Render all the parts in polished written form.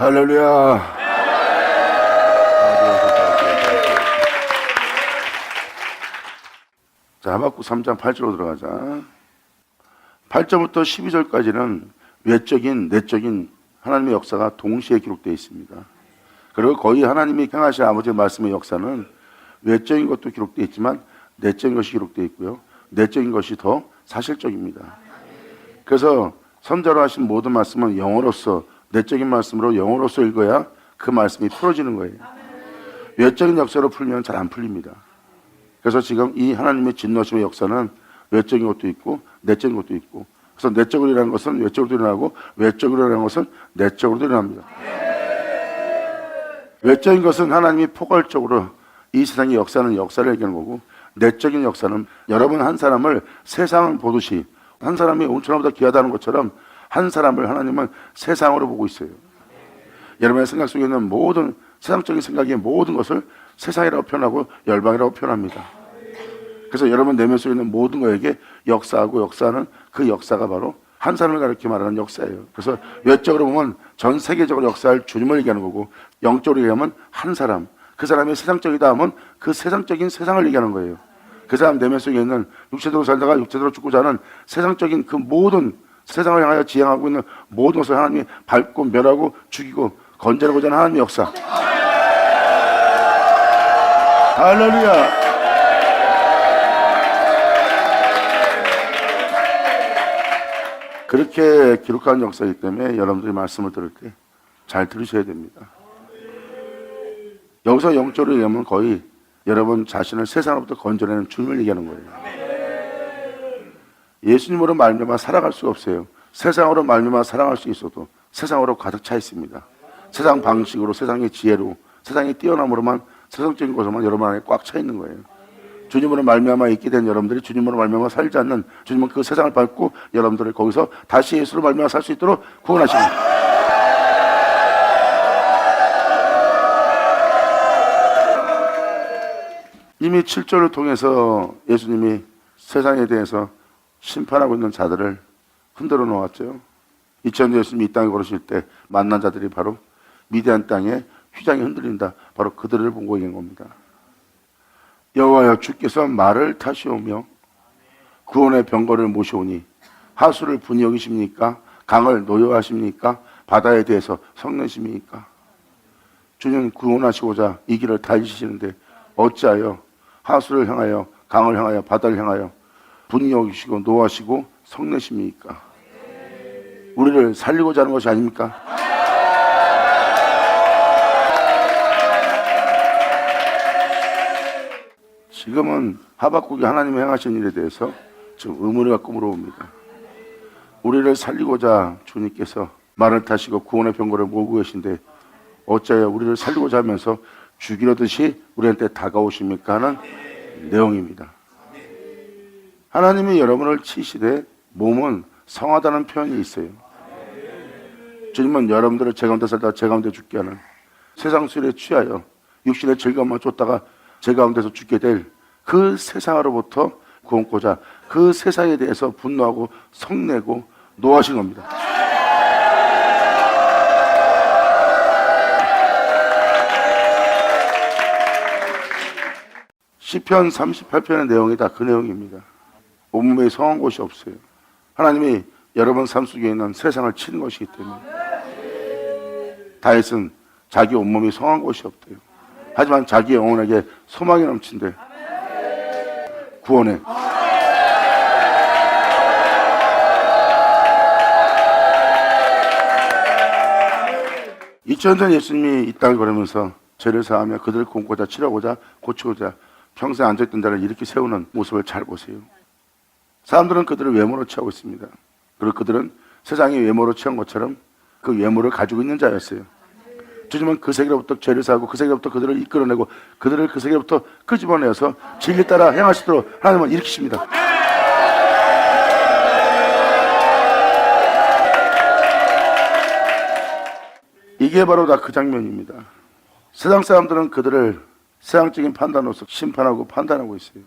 할렐루야. 자, 하박국 3장 8절로 들어가자. 8절부터 12절까지는 외적인, 내적인 하나님의 역사가 동시에 기록되어 있습니다. 그리고 거의 하나님이 행하신 아버지의 말씀의 역사는 외적인 것도 기록되어 있지만 내적인 것이 기록되어 있고요. 내적인 것이 더 사실적입니다. 그래서 선자로 하신 모든 말씀은 영어로서, 내적인 말씀으로 영어로서 읽어야 그 말씀이 풀어지는 거예요. 외적인 역사로 풀면 잘 안 풀립니다. 그래서 지금 이 하나님의 진노하심의 역사는 외적인 것도 있고 내적인 것도 있고, 그래서 내적으로 일어나는 것은 외적으로 일어나고 외적으로 일어나는 것은 내적으로 일어납니다. 외적인 것은 하나님이 포괄적으로 이 세상의 역사는 역사를 얘기하는 거고, 내적인 역사는 여러분 한 사람을 세상을 보듯이, 한 사람이 온천하보다 귀하다는 것처럼 한 사람을 하나님은 세상으로 보고 있어요. 여러분의 생각 속에 있는 모든 세상적인 생각의 모든 것을 세상이라고 표현하고 열방이라고 표현합니다. 그래서 여러분 내면 속에 있는 모든 것에게 역사하고 역사하는 그 역사가 바로 한 사람을 가리켜 말하는 역사예요. 그래서 외적으로 보면 전 세계적으로 역사할 주님을 얘기하는 거고, 영적으로 얘기하면 한 사람, 그 사람이 세상적이다 하면 그 세상적인 세상을 얘기하는 거예요. 그 사람 내면 속에 있는 육체대로 살다가 육체대로 죽고자 하는 세상적인 그 모든 세상을 향하여 지향하고 있는 모든 것을 하나님이 밟고 멸하고 죽이고 건져내고자 하는 하나님의 역사. 할렐루야. 그렇게 기록한 역사이기 때문에 여러분들이 말씀을 들을 때 잘 들으셔야 됩니다. 여기서 영적으로 얘기하면 거의 여러분 자신을 세상으로부터 건져내는 주님을 얘기하는 거예요. 예수님으로 말미암아 살아갈 수가 없어요. 세상으로 말미암아 살아갈 수 있어도 세상으로 가득 차 있습니다. 세상 방식으로, 세상의 지혜로, 세상의 뛰어남으로만, 세상적인 것으로만 여러분 안에 꽉 차 있는 거예요. 주님으로 말미암아 있게 된 여러분들이 주님으로 말미암아 살지 않는, 주님은 그 세상을 밟고 여러분들을 거기서 다시 예수로 말미암아 살 수 있도록 구원하십니다. 이미 7절을 통해서 예수님이 세상에 대해서 심판하고 있는 자들을 흔들어 놓았죠. 2000년 예수님이 이 땅에 걸으실 때 만난 자들이 바로 미디안 땅에 휘장이 흔들린다, 바로 그들을 보고 있는 겁니다. 여호와여, 주께서 말을 타시오며 구원의 병거를 모셔오니 하수를 분이 여기십니까? 강을 노여하십니까? 바다에 대해서 성내십니까? 주님 구원하시고자 이 길을 달리시는데 어찌하여 하수를 향하여, 강을 향하여, 바다를 향하여 분이 여기시고 노하시고 성내십니까? 우리를 살리고자 하는 것이 아닙니까? 지금은 하박국이 하나님의 행하신 일에 대해서 지금 의문을 갖고 물어봅니다. 우리를 살리고자 주님께서 말을 타시고 구원의 병거를 모으고 계신데 어찌하여 우리를 살리고자 하면서 죽이려듯이 우리한테 다가오십니까? 하는 내용입니다. 하나님이 여러분을 치시되 몸은 성하다는 표현이 있어요. 주님은 여러분들을 제 가운데 살다가 제 가운데 죽게 하는, 세상 술에 취하여 육신의 즐거움만 쫓다가 제 가운데서 죽게 될 그 세상으로부터 구원코자 그 세상에 대해서 분노하고 성내고 노하신 겁니다. 시편 38편의 내용이 다 그 내용입니다. 온몸에 성한 곳이 없어요. 하나님이 여러분 삶 속에 있는 세상을 치는 것이기 때문에. 다윗은 자기 온몸이 성한 곳이 없대요. 하지만 자기 영혼에게 소망이 넘친대. 구원해. 2000년 예수님이 이 땅을 걸으면서 죄를 사하며 그들을 곤고자 치료하고자 고치고자 평생 앉아있던 자를 이렇게 세우는 모습을 잘 보세요. 사람들은 그들을 외모로 취하고 있습니다. 그리고 그들은 세상이 외모로 취한 것처럼 그 외모를 가지고 있는 자였어요. 주님은 그 세계로부터 죄를 사하고 그 세계로부터 그들을 이끌어내고 그들을 그 세계로부터 끄집어내어서 진리 따라 행하시도록 하나님은 일으키십니다. 이게 바로 다 그 장면입니다. 세상 사람들은 그들을 세상적인 판단으로서 심판하고 판단하고 있어요.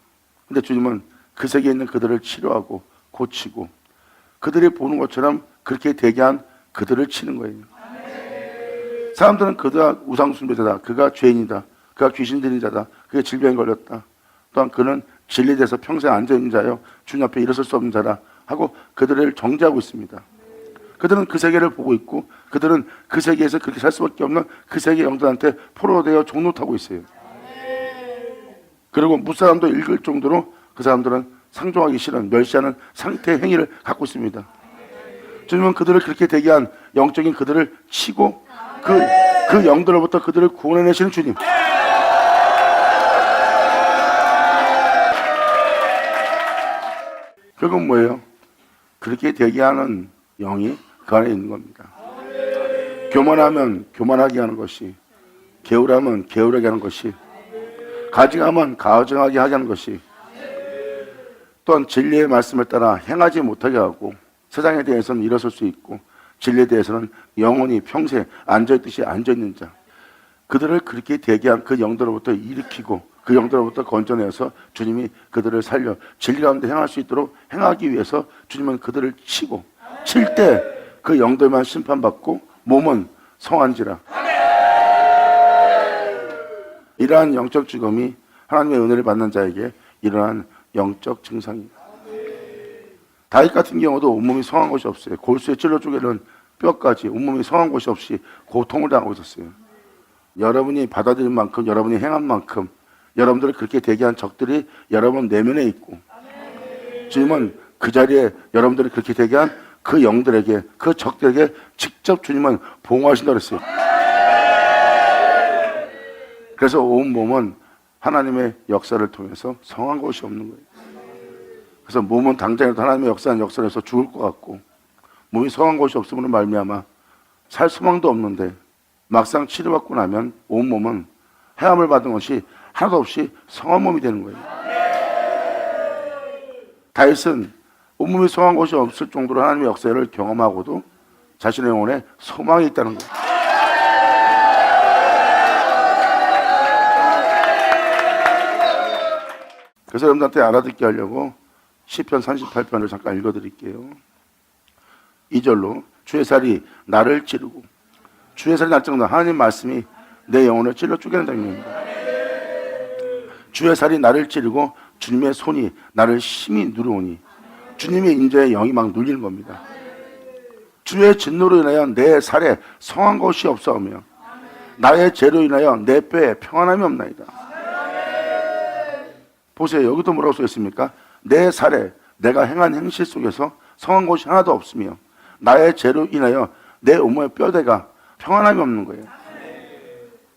근데 주님은 그 세계에 있는 그들을 치료하고 고치고 그들이 보는 것처럼 그렇게 되게 한 그들을 치는 거예요. 사람들은 그가 우상숭배자다, 그가 죄인이다, 그가 귀신 들린 자다, 그가 질병에 걸렸다, 또한 그는 진리돼서 평생 앉아있는 자요 주님 앞에 일어설 수 없는 자라 하고 그들을 정죄하고 있습니다. 그들은 그 세계를 보고 있고 그들은 그 세계에서 그렇게 살 수밖에 없는 그 세계 영들한테 포로되어 종노타고 있어요. 그리고 무사람도 읽을 정도로 그 사람들은 상종하기 싫은, 멸시하는 상태의 행위를 갖고 있습니다. 주님은 그들을 그렇게 되게 한 영적인 그들을 치고 그 영들로부터 그들을 구원해내시는 주님. 결국 뭐예요? 그렇게 되게 하는 영이 그 안에 있는 겁니다. 교만하면 교만하게 하는 것이, 게으르면 게으르게 하는 것이, 가증하면 가증하게 하게 하는 것이, 또한 진리의 말씀을 따라 행하지 못하게 하고 세상에 대해서는 일어설 수 있고 진리에 대해서는 영원히 평생 앉아있듯이 앉아있는 자, 그들을 그렇게 되게 한 그 영들로부터 일으키고 그 영들로부터 건져내서 주님이 그들을 살려 진리 가운데 행할 수 있도록 행하기 위해서 주님은 그들을 치고, 칠 때 그 영들만 심판받고 몸은 성한지라. 이러한 영적 죽음이 하나님의 은혜를 받는 자에게 일어난 영적 증상입니다. 다윗 같은 경우도 온몸이 성한 곳이 없어요. 골수에 찔러 쪼개는 뼈까지 온몸이 성한 곳이 없이 고통을 당하고 있었어요. 여러분이 받아들인 만큼, 여러분이 행한 만큼 여러분들을 그렇게 되게 한 적들이 여러분 내면에 있고, 주님은 그 자리에 여러분들을 그렇게 되게 한 그 영들에게, 그 적들에게 직접 주님은 보호하신다고 했어요. 그래서 온 몸은 하나님의 역사를 통해서 성한 곳이 없는 거예요. 그래서 몸은 당장이라도 하나님의 역사에서 죽을 것 같고, 몸이 성한 곳이 없음으로 말미암아 살 소망도 없는데 막상 치료받고 나면 온 몸은 해함을 받은 것이 하나도 없이 성한 몸이 되는 거예요. 다윗은 온몸이 성한 곳이 없을 정도로 하나님의 역사를 경험하고도 자신의 영혼에 소망이 있다는 거예요. 그래서 여러분들한테 알아듣게 하려고 시편 38편을 잠깐 읽어드릴게요. 2절로 주의 살이 나를 찌르고, 주의 살이 나를 찌르고, 하나님 말씀이 내 영혼을 찔러 쪼개는 장면입니다. 주의 살이 나를 찌르고 주님의 손이 나를 심히 누르오니, 주님의 인자의 영이 막 눌리는 겁니다. 주의 진노로 인하여 내 살에 성한 것이 없사오며 나의 죄로 인하여 내 뼈에 평안함이 없나이다. 보세요. 여기도 뭐라고 써있습니까? 내 살에, 내가 행한 행실 속에서 성한 것이 하나도 없으며 나의 죄로 인하여 내 온몸의 뼈대가 평안함이 없는 거예요.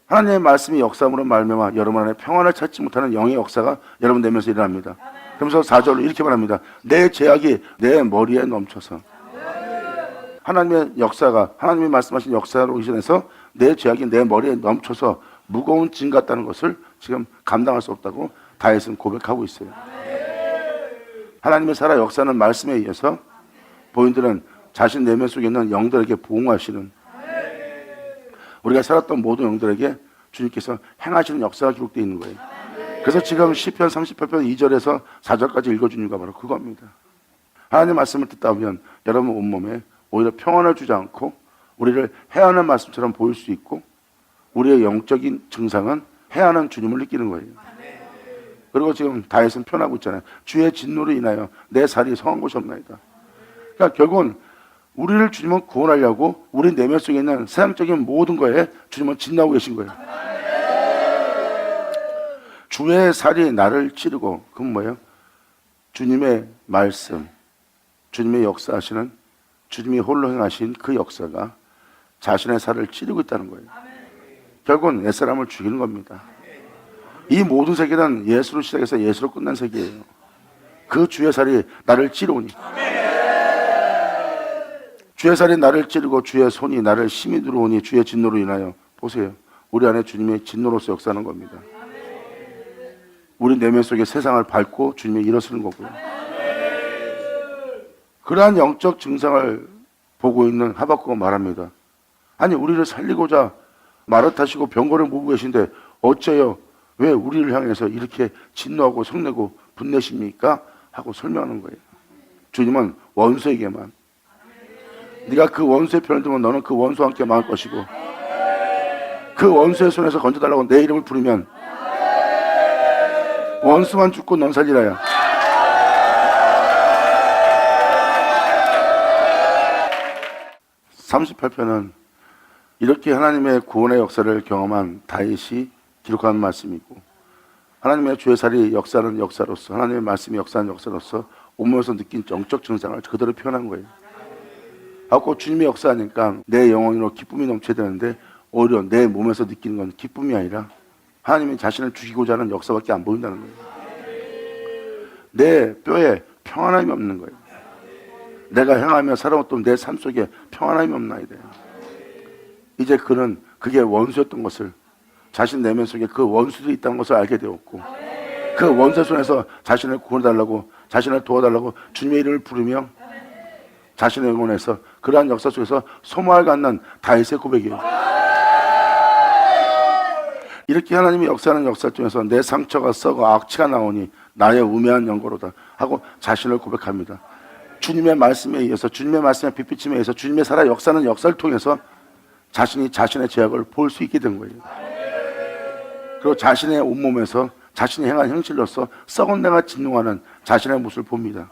하나님의 말씀이 역사함으로 말미암아 여러분 안에 평안을 찾지 못하는 영의 역사가 여러분 내면서 일어납니다. 그러면서 4절로 이렇게 말합니다. 내 죄악이 내 머리에 넘쳐서. 하나님의 역사가, 하나님이 말씀하신 역사로 이전해서 내 죄악이 내 머리에 넘쳐서 무거운 짐 같다는 것을 지금 감당할 수 없다고 다윗은 고백하고 있어요. 하나님의 살아 역사는 말씀에 의해서 본인들은 자신 내면 속에 있는 영들에게 보응하시는, 우리가 살았던 모든 영들에게 주님께서 행하시는 역사가 기록되어 있는 거예요. 그래서 지금 시편 38편 2절에서 4절까지 읽어준 이유가 바로 그겁니다. 하나님의 말씀을 듣다 보면 여러분 온몸에 오히려 평안을 주지 않고 우리를 해하는 말씀처럼 보일 수 있고, 우리의 영적인 증상은 해하는 주님을 느끼는 거예요. 그리고 지금 다윗은 표현하고 있잖아요. 주의 진노로 인하여 내 살이 성한 곳이 없나이다. 그러니까 결국은 우리를 주님은 구원하려고 우리 내면 속에 있는 세상적인 모든 거에 주님은 진노하고 계신 거예요. 주의 살이 나를 찌르고, 그건 뭐예요? 주님의 말씀, 주님의 역사하시는, 주님이 홀로 행하신 그 역사가 자신의 살을 찌르고 있다는 거예요. 결국은 옛사람을 죽이는 겁니다. 이 모든 세계는 예수로 시작해서 예수로 끝난 세계예요. 그 주의 살이 나를 찌르오니, 주의 살이 나를 찌르고 주의 손이 나를 심히 누르오니 주의 진노로 인하여. 보세요. 우리 안에 주님의 진노로서 역사하는 겁니다. 우리 내면 속에 세상을 밟고 주님이 일어서는 거고요. 그러한 영적 증상을 보고 있는 하박국은 말합니다. 아니, 우리를 살리고자 말을 타시고 병거를 모으고 계신데 어째요? 왜 우리를 향해서 이렇게 진노하고 성내고 분내십니까? 하고 설명하는 거예요. 주님은 원수에게만, 네가 그 원수의 편을 들면 너는 그 원수와 함께 망할 것이고 그 원수의 손에서 건져달라고 내 이름을 부르면 원수만 죽고 넌 살리라야. (38편은) 이렇게 하나님의 구원의 역사를 경험한 다윗이 기록한 말씀이고, 하나님의 주의 역사는 역사로서, 하나님의 말씀이 역사는 역사로서 온몸에서 느낀 영적 증상을 그대로 표현한 거예요. 하고 주님의 역사하니까 내 영혼으로 기쁨이 넘쳐야 되는데 오히려 내 몸에서 느끼는 건 기쁨이 아니라 하나님이 자신을 죽이고자 하는 역사밖에 안 보인다는 거예요. 내 뼈에 평안함이 없는 거예요. 내가 행하며 살아왔던 내 삶 속에 평안함이 없나이다. 이제 그는 그게 원수였던 것을, 자신 내면 속에 그 원수들이 있다는 것을 알게 되었고, 그 원수 손에서 자신을 구원해달라고, 자신을 도와달라고 주님의 이름을 부르며 자신의 영혼에서 그러한 역사 속에서 소망을 갖는 다윗의 고백이에요. 이렇게 하나님이 역사하는 역사 중에서 내 상처가 썩어 악취가 나오니 나의 우매한 연고로다 하고 자신을 고백합니다. 주님의 말씀에 의해서, 주님의 말씀의 빛비침에 의해서, 주님의 살아 역사는 역사를 통해서 자신이 자신의 죄악을 볼 수 있게 된 거예요. 그리고 자신의 온몸에서 자신이 행한 행실로서 썩은 내가 진동하는 자신의 모습을 봅니다.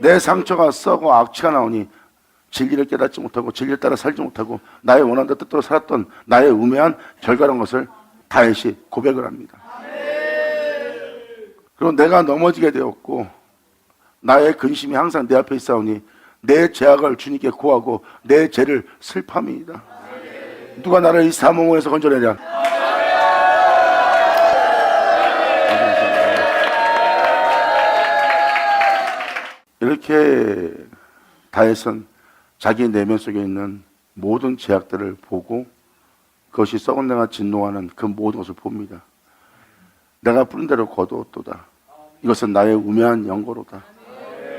내 상처가 썩어 악취가 나오니 진리를 깨닫지 못하고 진리를 따라 살지 못하고 나의 원하는 뜻대로 살았던 나의 우매한 결과라는 것을 다윗이 고백을 합니다. 그리고 내가 넘어지게 되었고 나의 근심이 항상 내 앞에 있사오니 내 죄악을 주님께 고하고 내 죄를 슬퍼함이니이다. 누가 나를 이 사망에서 건져내랴. 이렇게 다윗은 자기 내면 속에 있는 모든 죄악들을 보고 그것이 썩은 내가 진노하는 그 모든 것을 봅니다. 내가 뿌린 대로 거두었도다. 이것은 나의 우매한 연고로다.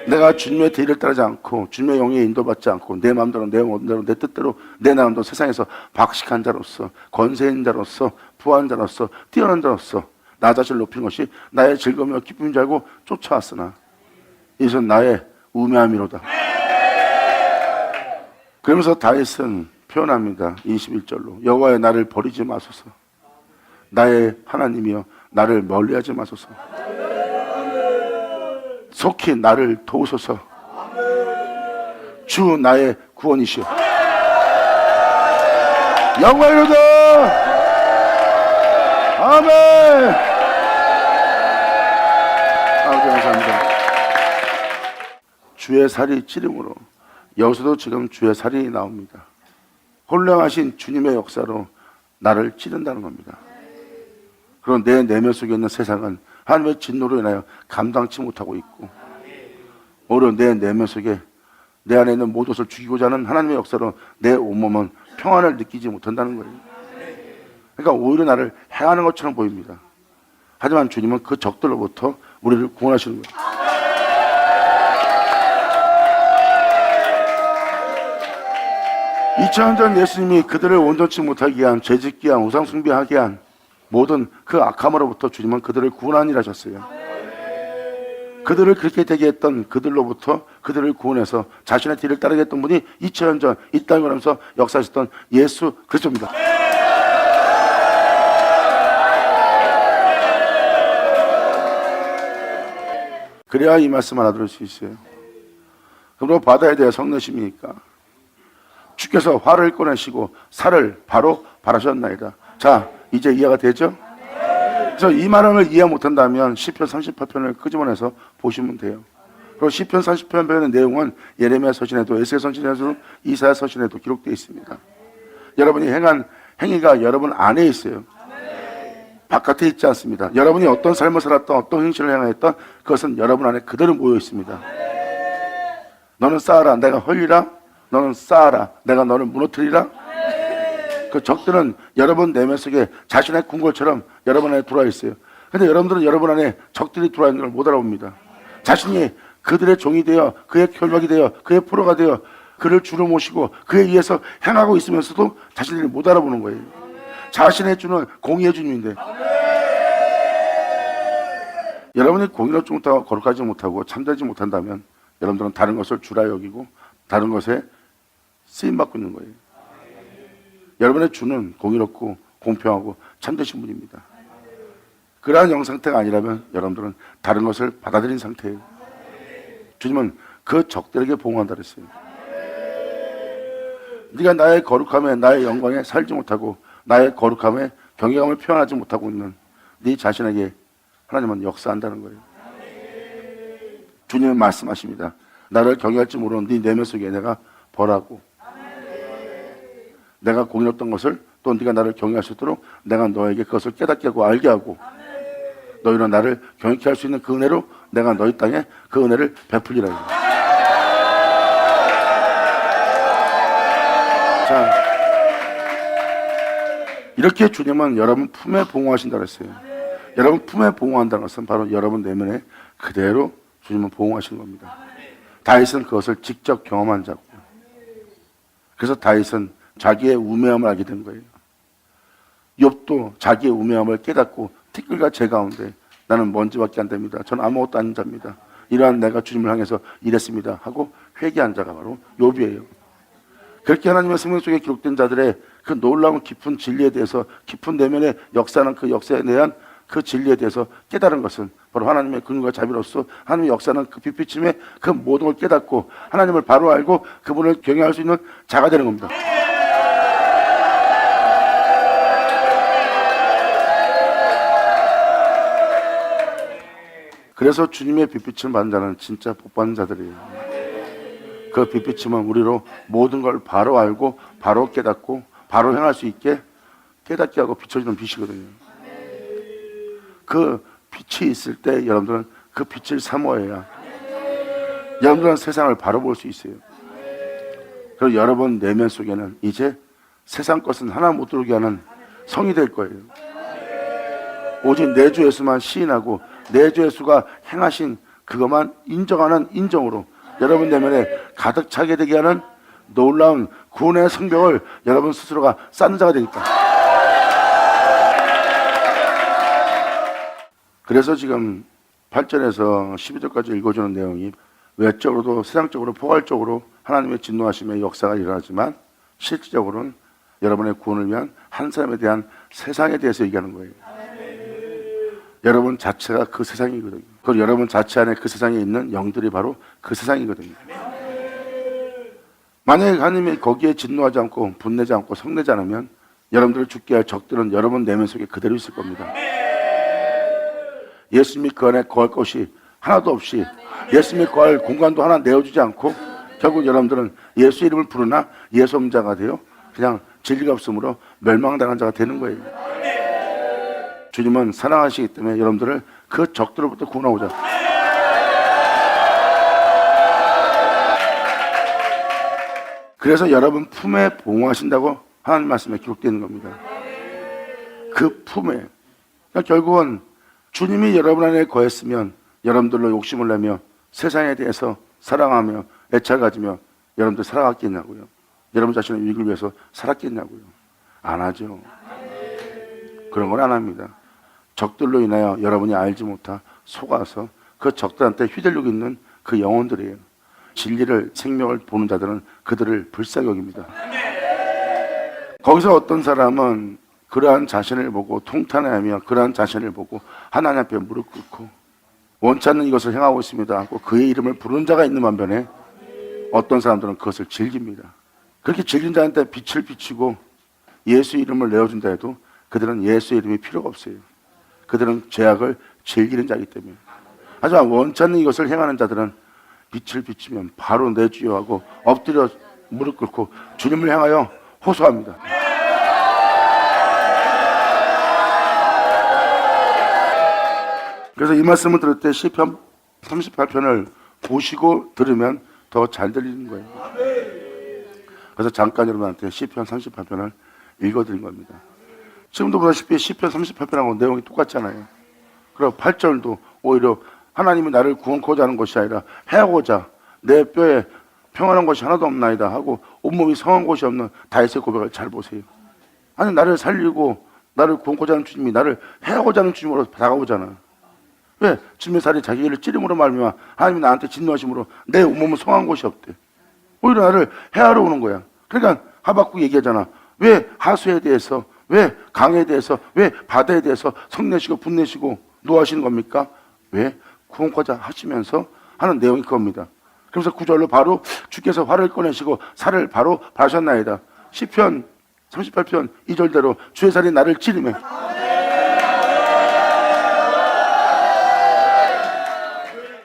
내가 주님의 대의를 따르지 않고 주님의 영에 인도받지 않고 내 마음대로 내 원대로 내 뜻대로 내 나름대로 세상에서 박식한 자로서, 권세인 자로서, 부한 자로서, 뛰어난 자로서 나 자신을 높이는 것이 나의 즐거움과 기쁨인 줄 알고 쫓아왔으나 이것은 나의 우매함이로다. 그러면서 다윗은 표현합니다. 21절로 여호와여 나를 버리지 마소서. 나의 하나님이여 나를 멀리하지 마소서. 속히 나를 도우소서. 주 나의 구원이시오. 영광이로다. 아멘. 감사합니다. 주의 살이 찌름으로 여기서도 지금 주의 살이 나옵니다. 혼령하신 주님의 역사로 나를 찌른다는 겁니다. 그런 내 내면 속에 있는 세상은 하나님의 진노로 인하여 감당치 못하고 있고, 오히려 내 내면 속에 내 안에 있는 모든 것을 죽이고자 하는 하나님의 역사로 내 온몸은 평안을 느끼지 못한다는 거예요. 그러니까 오히려 나를 해하는 것처럼 보입니다. 하지만 주님은 그 적들로부터 우리를 구원하시는 거예요. 2000년 전 예수님이 그들을 온전치 못하게 한, 죄짓게 한, 우상 숭배하게 한 모든 그 악함으로부터 주님은 그들을 구원하니라 하셨어요. 그들을 그렇게 되게 했던 그들로부터 그들을 구원해서 자신의 뒤를 따르게 했던 분이 2000년 전 이 땅에 오면서 역사하셨던 예수 그리스도입니다. 그래야 이 말씀 알아들을 수 있어요. 그러므로 받아야 돼야 성내심이니까. 주께서 화를 꺼내시고 살을 바로 바라셨나이다. 자, 이제 이해가 되죠? 그래서 이 말을 이해 못한다면 시편 38편을 끄집어내서 보시면 돼요. 그리고 시편 38편의 내용은 예레미야 서신에도, 에스겔 서신에도, 이사야 서신에도 기록되어 있습니다. 여러분이 행한 행위가 여러분 안에 있어요. 바깥에 있지 않습니다. 여러분이 어떤 삶을 살았던, 어떤 행실을 행하였던 그것은 여러분 안에 그대로 모여 있습니다. 너는 쌓아라, 내가 헐리라. 너는 쌓아라, 내가 너를 무너뜨리라. 그 적들은 여러분 내면 속에 자신의 궁궐처럼 여러분 안에 들어와 있어요. 근데 여러분들은 여러분 안에 적들이 들어와 있는 걸 못 알아봅니다. 자신이 그들의 종이 되어, 그의 결박이 되어, 그의 포로가 되어 그를 주로 모시고 그에 의해서 행하고 있으면서도 자신들이 못 알아보는 거예요. 자신의 주는 공의의 주님인데, 여러분이 공의롭지 못하고 거룩하지 못하고 참되지 못한다면 여러분들은 다른 것을 주라 여기고 다른 것에 쓰임받고 있는 거예요. 여러분의 주는 공의롭고 공평하고 참되신 분입니다. 그러한 영 상태가 아니라면 여러분들은 다른 것을 받아들인 상태예요. 주님은 그 적들에게 보응한다 그랬어요. 네가 나의 거룩함에 나의 영광에 살지 못하고 나의 거룩함에 경외감을 표현하지 못하고 있는 네 자신에게 하나님은 역사한다는 거예요. 주님은 말씀하십니다. 나를 경외할지 모르는 네 내면 속에 내가 벌하고 내가 공의롭던 것을 또 네가 나를 경외할 수 있도록 내가 너에게 그것을 깨닫게 하고 알게 하고 너희는 나를 경외케 할 수 있는 그 은혜로 내가 너희 땅에 그 은혜를 베풀리라. 자, 이렇게 주님은 여러분 품에 보응하신다고 했어요. 여러분 품에 보응한다는 것은 바로 여러분 내면에 그대로 주님은 보응하시는 겁니다. 다윗은 그것을 직접 경험한 자고, 그래서 다윗은 자기의 우매함을 알게 된 거예요. 욥도 자기의 우매함을 깨닫고 티끌과 재 가운데 나는 먼지밖에 안 됩니다. 저는 아무것도 아닌 자입니다. 이러한 내가 주님을 향해서 이랬습니다 하고 회개한 자가 바로 욥이에요. 그렇게 하나님의 생명 속에 기록된 자들의 그 놀라운 깊은 진리에 대해서, 깊은 내면의 역사는 그 역사에 대한 그 진리에 대해서 깨달은 것은 바로 하나님의 긍휼과 자비로서 하나님의 역사는 그 빛비침에 그 모든 걸 깨닫고 하나님을 바로 알고 그분을 경외할 수 있는 자가 되는 겁니다. 그래서 주님의 빛비침을 받는 자는 진짜 복받는 자들이에요. 그 빛비침은 우리로 모든 걸 바로 알고 바로 깨닫고 바로 행할 수 있게 깨닫게 하고 비춰주는 빛이거든요. 그 빛이 있을 때 여러분들은 그 빛을 사모해야 여러분들은 세상을 바로 볼 수 있어요. 그리고 여러분 내면 속에는 이제 세상 것은 하나 못 들어오게 하는 성이 될 거예요. 오직 내 주 예수만 시인하고 내 주 예수가 행하신 그것만 인정하는 인정으로 여러분 내면에 가득 차게 되게 하는 놀라운 구원의 성벽을 여러분 스스로가 쌓는 자가 되니까. 그래서 지금 8절에서 12절까지 읽어주는 내용이 외적으로도 세상적으로 포괄적으로 하나님의 진노하심의 역사가 일어나지만 실질적으로는 여러분의 구원을 위한 한 사람에 대한 세상에 대해서 얘기하는 거예요. 여러분 자체가 그 세상이거든요. 그리고 여러분 자체 안에 그 세상에 있는 영들이 바로 그 세상이거든요. 만약에 하나님이 거기에 진노하지 않고 분내지 않고 성내지 않으면 여러분들을 죽게 할 적들은 여러분 내면 속에 그대로 있을 겁니다. 예수님이 그 안에 거할 것이 하나도 없이 예수님이 거할 공간도 하나 내어주지 않고 결국 여러분들은 예수 이름을 부르나 예수 없는 자가 되어 그냥 진리가 없으므로 멸망당한 자가 되는 거예요. 주님은 사랑하시기 때문에 여러분들을 그 적들로부터 구원하고자 그래서 여러분 품에 보응하신다고 하나님 말씀에 기록되어 있는 겁니다. 그 품에 그러니까 결국은 주님이 여러분 안에 거했으면 여러분들로 욕심을 내며 세상에 대해서 사랑하며 애착을 가지며 여러분들 살아갔겠냐고요. 여러분 자신의 유익을 위해서 살았겠냐고요. 안 하죠. 그런 건 안 합니다. 적들로 인하여 여러분이 알지 못하 속아서 그 적들한테 휘둘리고 있는 그 영혼들이에요. 진리를 생명을 보는 자들은 그들을 불쌍히 여깁니다. 거기서 어떤 사람은 그러한 자신을 보고 통탄해하며 그러한 자신을 보고 하나님 앞에 무릎 꿇고 원치 않는 이것을 행하고 있습니다 하고 그의 이름을 부르는 자가 있는 반면에 어떤 사람들은 그것을 즐깁니다. 그렇게 즐긴 자한테 빛을 비치고 예수 이름을 내어준다 해도 그들은 예수 이름이 필요가 없어요. 그들은 죄악을 즐기는 자이기 때문에. 하지만 원치 않는 이것을 행하는 자들은 빛을 비치면 바로 내 주여 하고 엎드려 무릎 꿇고 주님을 향하여 호소합니다. 그래서 이 말씀을 들을 때 시편 38편을 보시고 들으면 더 잘 들리는 거예요. 그래서 잠깐 여러분한테 시편 38편을 읽어드린 겁니다. 지금도 보다시피 시편 38편하고 내용이 똑같잖아요. 그리고 8절도 오히려 하나님이 나를 구원코자 하는 것이 아니라 해하고자 내 뼈에 평안한 것이 하나도 없나이다 하고 온몸이 성한 곳이 없는 다윗의 고백을 잘 보세요. 아니 나를 살리고 나를 구원코자 하는 주님이 나를 해하고자 하는 주님으로 다가오잖아. 왜? 주님의 살이 자기 일을 찌름으로 말미암아 하나님이 나한테 진노하심으로 내 온몸은 성한 곳이 없대. 오히려 나를 해하러 오는 거야. 그러니까 하박국 얘기하잖아. 왜 하수에 대해서, 왜 강에 대해서, 왜 바다에 대해서 성내시고 분내시고 노하시는 겁니까? 왜? 구원코자 하시면서 하는 내용이 그겁니다. 그래서 구절로 바로 주께서 활을 꺼내시고 살을 바로 바셨나이다. 시편 38편 2절대로 주의 살이 나를 찌르며.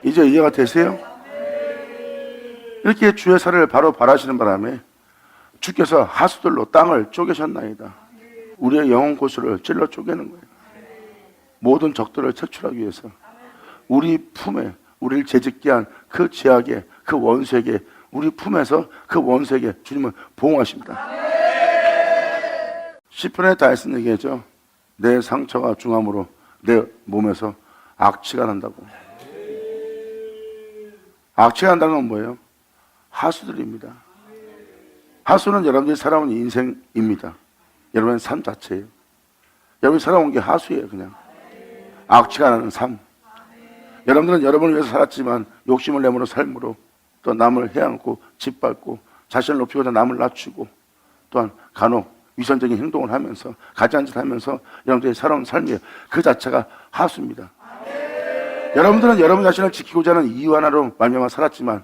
이제 이해가 되세요? 이렇게 주의 살을 바로 바라시는 바람에 주께서 하수들로 땅을 쪼개셨나이다. 우리의 영혼 고수를 찔러 쪼개는 거예요. 모든 적들을 색출하기 위해서 우리 품에 우리를 재짓게 한 그 죄악의 그 원수에게, 우리 품에서 그 원수에게 주님은 보호하십니다. 시편에 다 했은 얘기죠. 내 상처가 중함으로 내 몸에서 악취가 난다고. 악취가 난다는 건 뭐예요? 하수들입니다. 하수는 여러분들이 살아온 인생입니다. 여러분의 삶 자체예요. 여러분이 살아온 게 하수예요. 그냥 악취가 나는 삶. 여러분들은 여러분을 위해서 살았지만 욕심을 내므로 삶으로 또 남을 해안고 짓밟고 자신을 높이고자 남을 낮추고 또한 간혹 위선적인 행동을 하면서 가지한 짓을 하면서 여러분들이 살아온 삶이에요. 그 자체가 하수입니다. 여러분들은 여러분 자신을 지키고자 하는 이유 하나로 말미암아 살았지만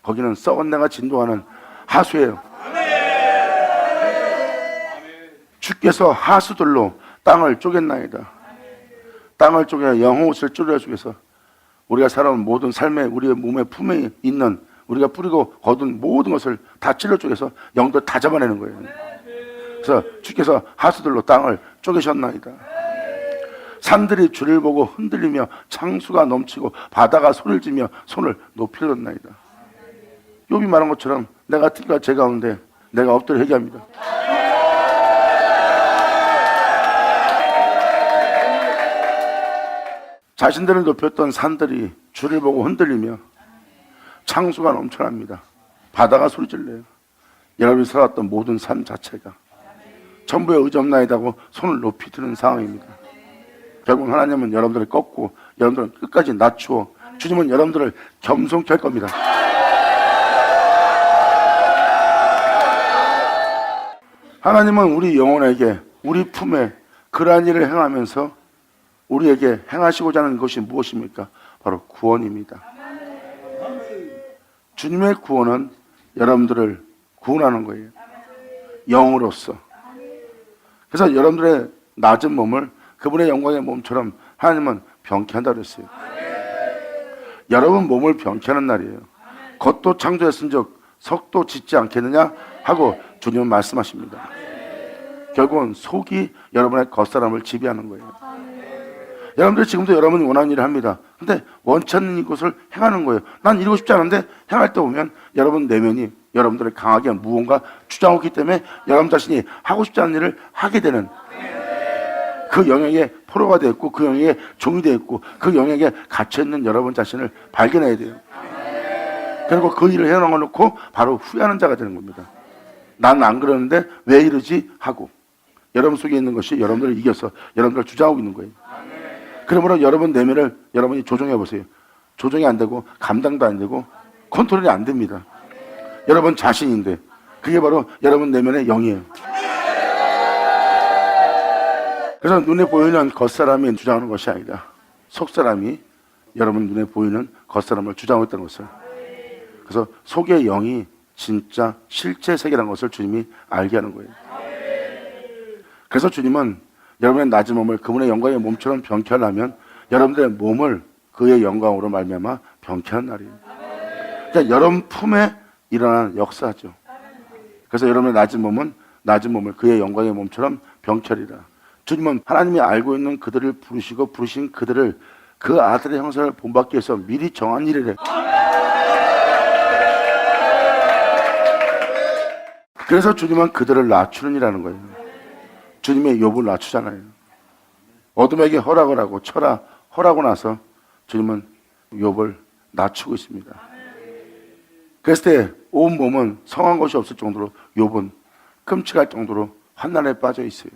거기는 썩은 내가 진동하는 하수예요. 주께서 하수들로 땅을 쪼갰나이다. 땅을 쪼개 영혼옷을 쪼개주기 위해서 우리가 살아온 모든 삶에 우리의 몸의 품에 있는 우리가 뿌리고 거둔 모든 것을 다 찔러 쪼개서 영들 다 잡아내는 거예요. 그래서 주께서 하수들로 땅을 쪼개셨나이다. 산들이 주를 보고 흔들리며 창수가 넘치고 바다가 소리를 지며 손을 높이 들었나이다. 욥이 말한 것처럼 내가 특히나 제 가운데 내가 엎드려 회개합니다. 자신들을 높였던 산들이 주를 보고 흔들리며 창수가 넘쳐납니다. 바다가 소리질러요. 여러분이 살았던 모든 삶 자체가 전부에 의지없나이다고 손을 높이 드는 상황입니다. 결국 하나님은 여러분들을 꺾고 여러분들을 끝까지 낮추어 주님은 여러분들을 겸손케 할 겁니다. 하나님은 우리 영혼에게 우리 품에 그러한 일을 행하면서 우리에게 행하시고자 하는 것이 무엇입니까? 바로 구원입니다. 주님의 구원은 여러분들을 구원하는 거예요. 영으로서. 그래서 여러분들의 낮은 몸을 그분의 영광의 몸처럼 하나님은 병케한다 그랬어요. 여러분 몸을 병케하는 날이에요. 겉도 창조했은즉 석도 짓지 않겠느냐 하고 주님은 말씀하십니다. 결국은 속이 여러분의 겉사람을 지배하는 거예요. 여러분들 지금도 여러분이 원하는 일을 합니다. 근데 원치 않는 이것을 행하는 거예요. 난 이루고 싶지 않은데 행할 때 보면 여러분 내면이 여러분들을 강하게 무언가 주장하기 때문에 여러분 자신이 하고 싶지 않은 일을 하게 되는 그 영역에 포로가 되어 있고 그 영역에 종이 되어 있고 그 영역에 갇혀있는 여러분 자신을 발견해야 돼요. 그리고 그 일을 해놓고 바로 후회하는 자가 되는 겁니다. 난 안 그러는데 왜 이러지? 하고 여러분 속에 있는 것이 여러분들을 이겨서 여러분들을 주장하고 있는 거예요. 그러므로 여러분 내면을 여러분이 조정해 보세요. 조정이 안 되고 감당도 안 되고 컨트롤이 안 됩니다. 여러분 자신인데 그게 바로 여러분 내면의 영이에요. 그래서 눈에 보이는 겉사람이 주장하는 것이 아니라 속사람이 여러분 눈에 보이는 겉사람을 주장하고 있다는 것을. 그래서 속의 영이 진짜 실제 세계라는 것을 주님이 알게 하는 거예요. 그래서 주님은 여러분의 낮은 몸을 그분의 영광의 몸처럼 병케하려면 여러분들의 몸을 그의 영광으로 말미암아 병케하는 날이에요. 그러니까 여러분 품에 일어나는 역사죠. 그래서 여러분의 낮은 몸은 낮은 몸을 그의 영광의 몸처럼 병케하리라. 주님은 하나님이 알고 있는 그들을 부르시고 부르신 그들을 그 아들의 형상을 본받기 위해서 미리 정한 일이래. 그래서 주님은 그들을 낮추는 이라는 거예요. 주님의 욥을 낮추잖아요. 어둠에게 허락을 하고 쳐라 허락하고 나서 주님은 욥을 낮추고 있습니다. 그랬을 때 온 몸은 성한 것이 없을 정도로 욥은 끔찍할 정도로 환난에 빠져 있어요.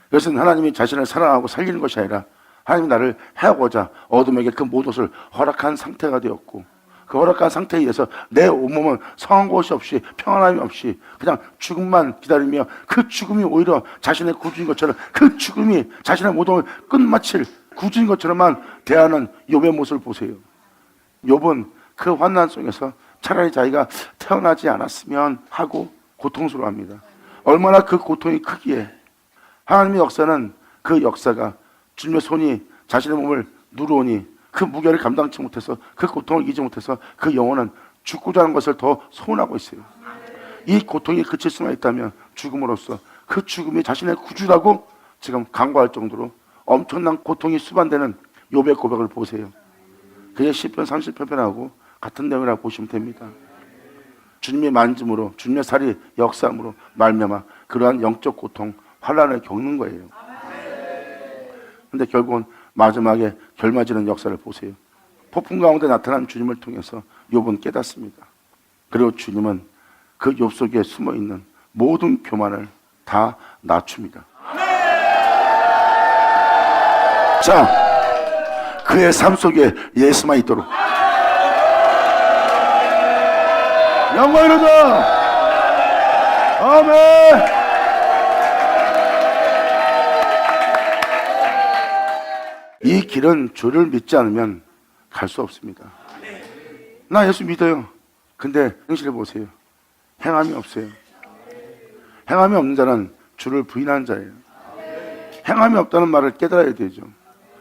그것은 하나님이 자신을 사랑하고 살리는 것이 아니라 하나님이 나를 해하고자 어둠에게 그 모든 것을 허락한 상태가 되었고 그 허락한 상태에 의해서 내 온몸은 성한 것이 없이 평안함이 없이 그냥 죽음만 기다리며 그 죽음이 오히려 자신의 구주인 것처럼 그 죽음이 자신의 모든 끝마칠 구주인 것처럼만 대하는 욥의 모습을 보세요. 욥은 그 환난 속에서 차라리 자기가 태어나지 않았으면 하고 고통스러워합니다. 얼마나 그 고통이 크기에 하나님의 역사는 그 역사가 주님의 손이 자신의 몸을 누르오니 그 무게를 감당치 못해서 그 고통을 이기지 못해서 그 영혼은 죽고자 하는 것을 더 소원하고 있어요. 이 고통이 그칠 수만 있다면 죽음으로써 그 죽음이 자신의 구주라고 지금 간구할 정도로 엄청난 고통이 수반되는 욥의 고백을 보세요. 그게 시편 30편하고 같은 내용이라고 보시면 됩니다. 주님의 만짐으로 주님의 살이 역사함으로 말미암아 그러한 영적 고통, 환난을 겪는 거예요. 근데 결국은 마지막에 결말지는 역사를 보세요. 폭풍 가운데 나타난 주님을 통해서 욥은 깨닫습니다. 그리고 주님은 그 욥 속에 숨어있는 모든 교만을 다 낮춥니다. 자, 그의 삶 속에 예수만 있도록 영광을 얻어. 아멘. 이 길은 주를 믿지 않으면 갈 수 없습니다. 나 예수 믿어요. 근데 행실해 보세요. 행함이 없어요. 행함이 없는 자는 주를 부인하는 자예요. 행함이 없다는 말을 깨달아야 되죠.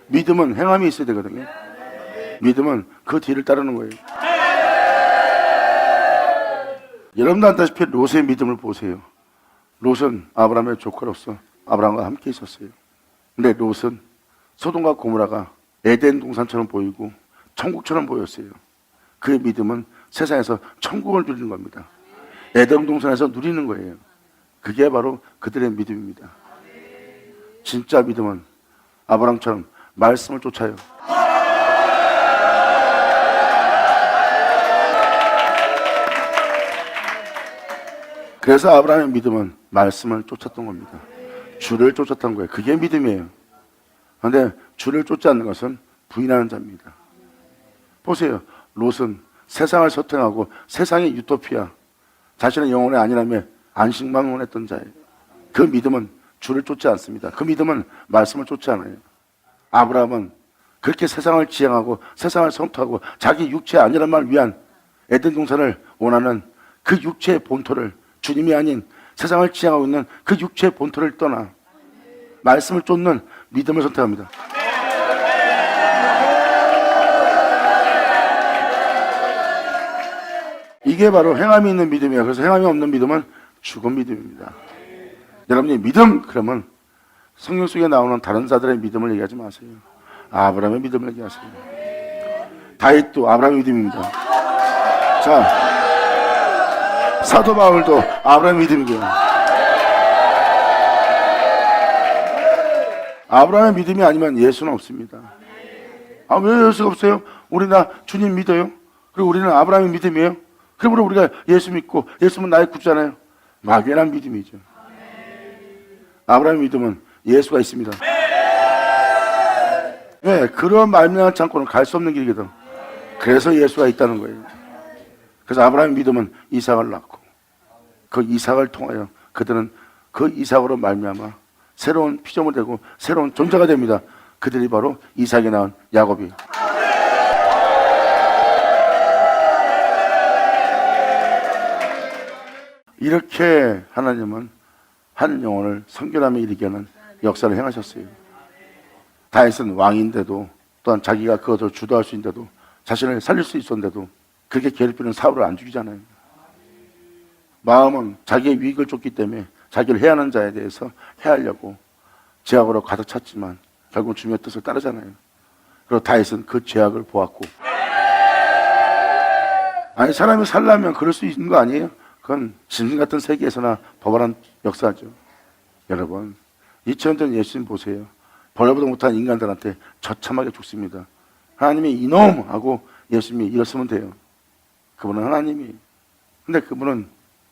믿음은 행함이 있어야 되거든요. 믿음은 그 뒤를 따르는 거예요. 여러분도 안다시피 롯의 믿음을 보세요. 롯은 아브라함의 조카로서 아브라함과 함께 있었어요. 근데 롯은 소돔과 고모라가 에덴 동산처럼 보이고 천국처럼 보였어요. 그의 믿음은 세상에서 천국을 누리는 겁니다. 에덴 동산에서 누리는 거예요. 그게 바로 그들의 믿음입니다. 진짜 믿음은 아브라함처럼 말씀을 쫓아요. 그래서 아브라함의 믿음은 말씀을 쫓았던 겁니다. 주를 쫓았던 거예요. 그게 믿음이에요. 그런데 주를 쫓지 않는 것은 부인하는 자입니다. 보세요. 롯은 세상을 서탱하고 세상의 유토피아, 자신의 영혼의 안일함에 안식만 원했던 자예요. 그 믿음은 주를 쫓지 않습니다. 그 믿음은 말씀을 쫓지 않아요. 아브라함은 그렇게 세상을 지향하고 세상을 성토하고 자기 육체의 안일함을 위한 에덴 동산을 원하는 그 육체의 본토를 주님이 아닌 세상을 지향하고 있는 그 육체의 본토를 떠나 말씀을 쫓는 믿음을 선택합니다. 이게 바로 행함이 있는 믿음이에요. 그래서 행함이 없는 믿음은 죽은 믿음입니다. 여러분이 믿음 그러면 성경 속에 나오는 다른 자들의 믿음을 얘기하지 마세요. 아브라함의 믿음을 얘기하세요. 다윗도 아브라함의 믿음입니다. 자, 사도 바울도 아브라함의 믿음이고요. 아브라함의 믿음이 아니면 예수는 없습니다. 아, 왜 예수가 없어요? 우리나 주님 믿어요. 그리고 우리는 아브라함의 믿음이에요. 그러므로 우리가 예수 믿고 예수는 나의 구주잖아요. 막연한 믿음이죠. 아브라함의 믿음은 예수가 있습니다. 왜? 그런 말미암지 않고는 갈 수 없는 길이거든. 그래서 예수가 있다는 거예요. 그래서 아브라함의 믿음은 이삭을 낳고 그 이삭을 통하여 그들은 그 이삭으로 말미암아 새로운 피조물 되고 새로운 존재가 됩니다. 그들이 바로 이삭이 낳은 야곱이. 이렇게 하나님은 한 영혼을 성결함에 이르게 하는 역사를 행하셨어요. 다윗은 왕인데도 또한 자기가 그것을 주도할 수 있는데도 자신을 살릴 수 있었는데도 그렇게 괴롭히는 사울을 안 죽이잖아요. 마음은 자기의 유익을 쫓기 때문에 자기를 해하는 자에 대해서 해하려고 죄악으로 가득 찼지만 결국 주님의 뜻을 따르잖아요. 그리고 다윗은 그 죄악을 보았고, 아니 사람이 살려면 그럴 수 있는 거 아니에요? 그건 짐승 같은 세계에서나 법안한 역사죠. 여러분 2000년 전 예수님 보세요. 벌보다 못한 인간들한테 처참하게 죽습니다. 하나님이 이놈 하고 예수님이 일었으면 돼요. 그분은 하나님이. 근데 그분은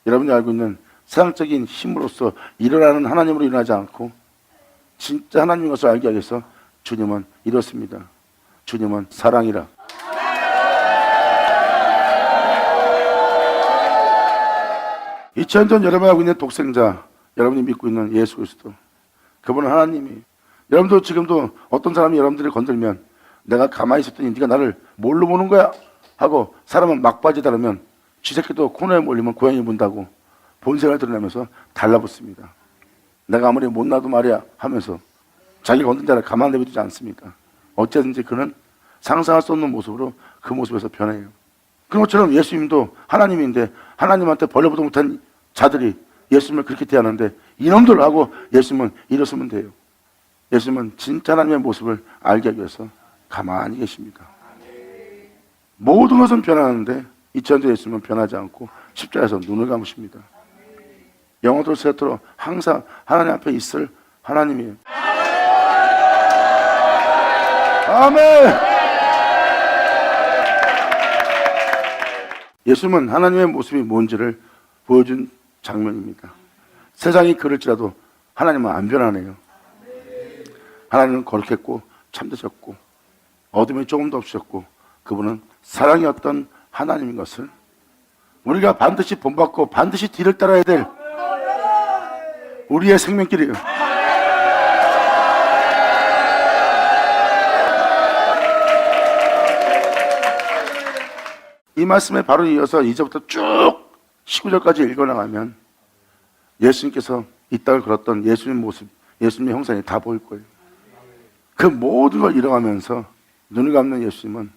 여러분이 알고 있는 세상적인 힘으로서 일어나는 하나님으로 일어나지 않고 진짜 하나님인 것을 알게 하기 위해서 주님은 이렇습니다. 주님은 사랑이라. 2000년 전 여러분이 알고 있는 독생자, 여러분이 믿고 있는 예수 그리스도, 그분은 하나님이. 여러분도 지금도 어떤 사람이 여러분들을 건들면 내가 가만히 있었더니 네가 나를 뭘로 보는 거야? 하고 사람은 막바지 다르면 쥐새끼도 코너에 몰리면 고양이 문다고 본색을 드러내면서 달라붙습니다. 내가 아무리 못나도 말이야 하면서 자기 건든 자를 가만 내비두지 않습니다. 어쨌든지 그는 상상할 수 없는 모습으로 그 모습에서 변해요. 그런 것처럼 예수님도 하나님인데 하나님한테 벌레보도 못한 자들이 예수님을 그렇게 대하는데 이놈들 하고 예수님은 일어서면 돼요. 예수님은 진짜 하나님의 모습을 알게 하기 위해서 가만히 계십니다. 모든 것은 변하는데 2000년 예수님은 변하지 않고 십자가에서 눈을 감으십니다. 영원토록 세토록 항상 하나님 앞에 있을 하나님이에요. 아멘. 예수님은 하나님의 모습이 뭔지를 보여준 장면입니다. 세상이 그럴지라도 하나님은 안 변하네요. 하나님은 거룩했고 참되셨고 어둠이 조금도 없으셨고 그분은 사랑이었던 하나님인 것을 우리가 반드시 본받고 반드시 뒤를 따라야 될 우리의 생명길이에요. 이 말씀에 바로 이어서 이제부터 쭉 19절까지 읽어나가면 예수님께서 이 땅을 걸었던 예수님의 모습, 예수님의 형상이 다 보일 거예요. 그 모든 걸 잃어가면서 눈을 감는 예수님은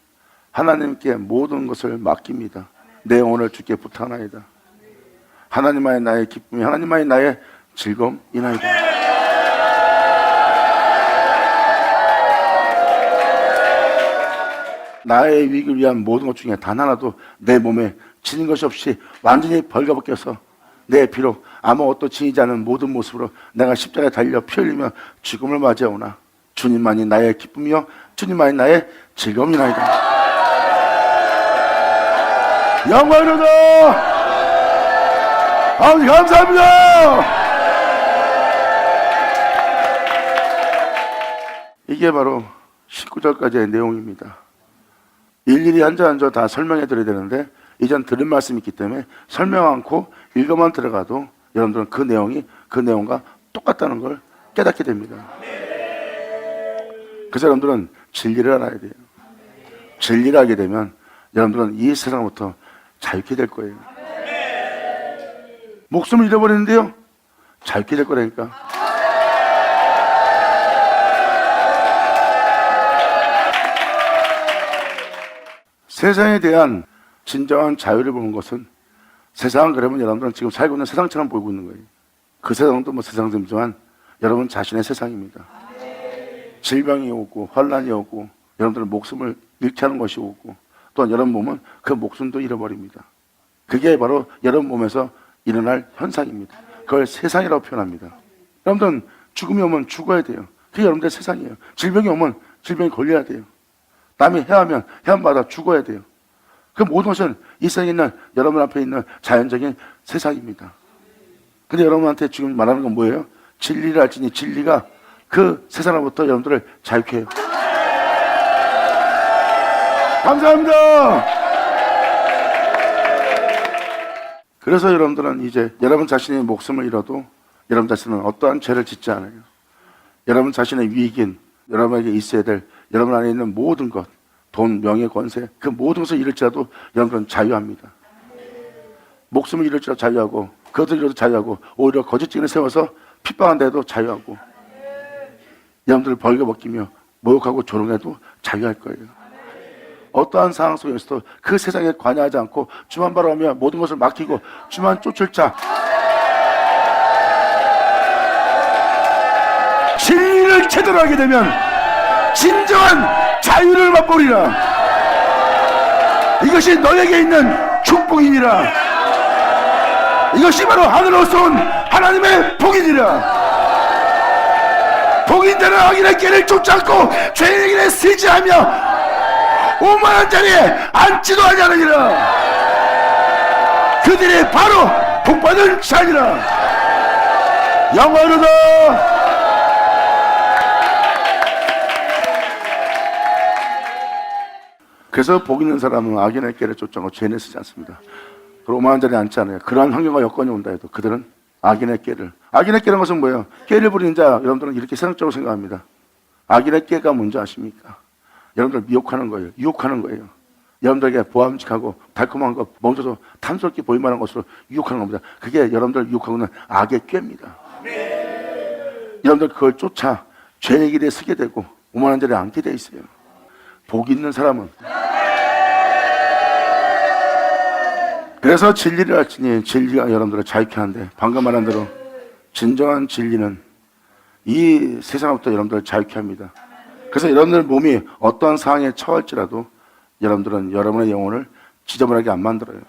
하나님께 모든 것을 맡깁니다. 내 영혼을 주께 부탁하나이다. 하나님만이 나의 기쁨이 하나님만이 나의 즐거움이나이다. 나의 유익을 위한 모든 것 중에 단 하나도 내 몸에 지닌 것이 없이 완전히 벌거벗겨서 내 피로 아무것도 지니지 않은 모든 모습으로 내가 십자가에 달려 피 흘리며 죽음을 맞이하오나 주님만이 나의 기쁨이요 주님만이 나의 즐거움이나이다. 영광이로다. 아버지 감사합니다. 이게 바로 19절까지의 내용입니다. 일일이 한자 다 설명해 드려야 되는데 이젠 들은 말씀이 있기 때문에 설명 않고 읽어만 들어가도 여러분들은 그 내용과 똑같다는 걸 깨닫게 됩니다. 그래서 여러분들은 진리를 알아야 돼요. 진리를 알게 되면 여러분들은 이 세상부터 자유케 될 거예요. 목숨을 잃어버리는데요 자유케 될 거라니까. 세상에 대한 진정한 자유를 보는 것은 세상은 그러면 여러분들은 지금 살고 있는 세상처럼 보이고 있는 거예요. 그 세상도 뭐 세상이지만 여러분 자신의 세상입니다. 질병이 오고 환란이 오고 여러분들은 목숨을 잃게 하는 것이 오고 또한 여러분 몸은 그 목숨도 잃어버립니다. 그게 바로 여러분 몸에서 일어날 현상입니다. 그걸 세상이라고 표현합니다. 여러분들은 죽음이 오면 죽어야 돼요. 그게 여러분들의 세상이에요. 질병이 오면 질병이 걸려야 돼요. 남이 해하면 해함받아 죽어야 돼요. 그 모든 것은 이 세상에 있는 여러분 앞에 있는 자연적인 세상입니다. 근데 여러분한테 지금 말하는 건 뭐예요? 진리를 알지니 진리가 그 세상으로부터 여러분들을 자유케 해요. 감사합니다. 그래서 여러분들은 이제 여러분 자신의 목숨을 잃어도 여러분 자신은 어떠한 죄를 짓지 않아요. 여러분 자신의 위익인 여러분에게 있어야 될 여러분 안에 있는 모든 것, 돈, 명예, 권세 그 모든 것을 잃을지라도 여러분은 자유합니다. 목숨을 잃을지라도 자유하고 그것을 잃어도 자유하고 오히려 거짓 증인을 세워서 핍박한 데도 자유하고 여러분들을 벌거벗기며 모욕하고 조롱해도 자유할 거예요. 어떠한 상황 속에서도 그 세상에 관여하지 않고 주만 바라보며 모든 것을 맡기고 주만 쫓을 자 진리를 제대로 하게 되면 진정한 자유를 맛보리라. 이것이 너에게 있는 축복이니라. 이것이 바로 하늘로서 온 하나님의 복이니라. 복인 자는 악인의 길을 쫓지 않고 죄인의 길에 서지 하며 오만한 자리에 앉지도 아니하느니라. 그들이 바로 복받은 자니라. 영광이로다. 그래서 복 있는 사람은 악인의 길을 쫓지 않고 죄인을 쓰지 않습니다. 그리고 오만한 자리에 앉지 않아요. 그러한 환경과 여건이 온다 해도 그들은 악인의 깨를. 악인의 깨는 것은 뭐예요? 깨를 부리는 자, 여러분들은 이렇게 생각적으로 생각합니다. 악인의 깨가 뭔지 아십니까? 여러분들 미혹하는 거예요. 유혹하는 거예요. 여러분들에게 보암직하고 달콤한 거 멈춰서 탐스럽게 보이만한 것으로 유혹하는 겁니다. 그게 여러분들 유혹하고 있는 악의 꾀입니다. 여러분들 그걸 쫓아 죄의 길에 서게 되고 오만한 자리에 앉게 돼 있어요. 복 있는 사람은 그래서 진리를 알지니 진리가 여러분들을 자유케 하는데 방금 말한 대로 진정한 진리는 이 세상부터 여러분들을 자유케 합니다. 그래서 여러분들 몸이 어떠한 상황에 처할지라도 여러분들은 여러분의 영혼을 지저분하게 안 만들어요.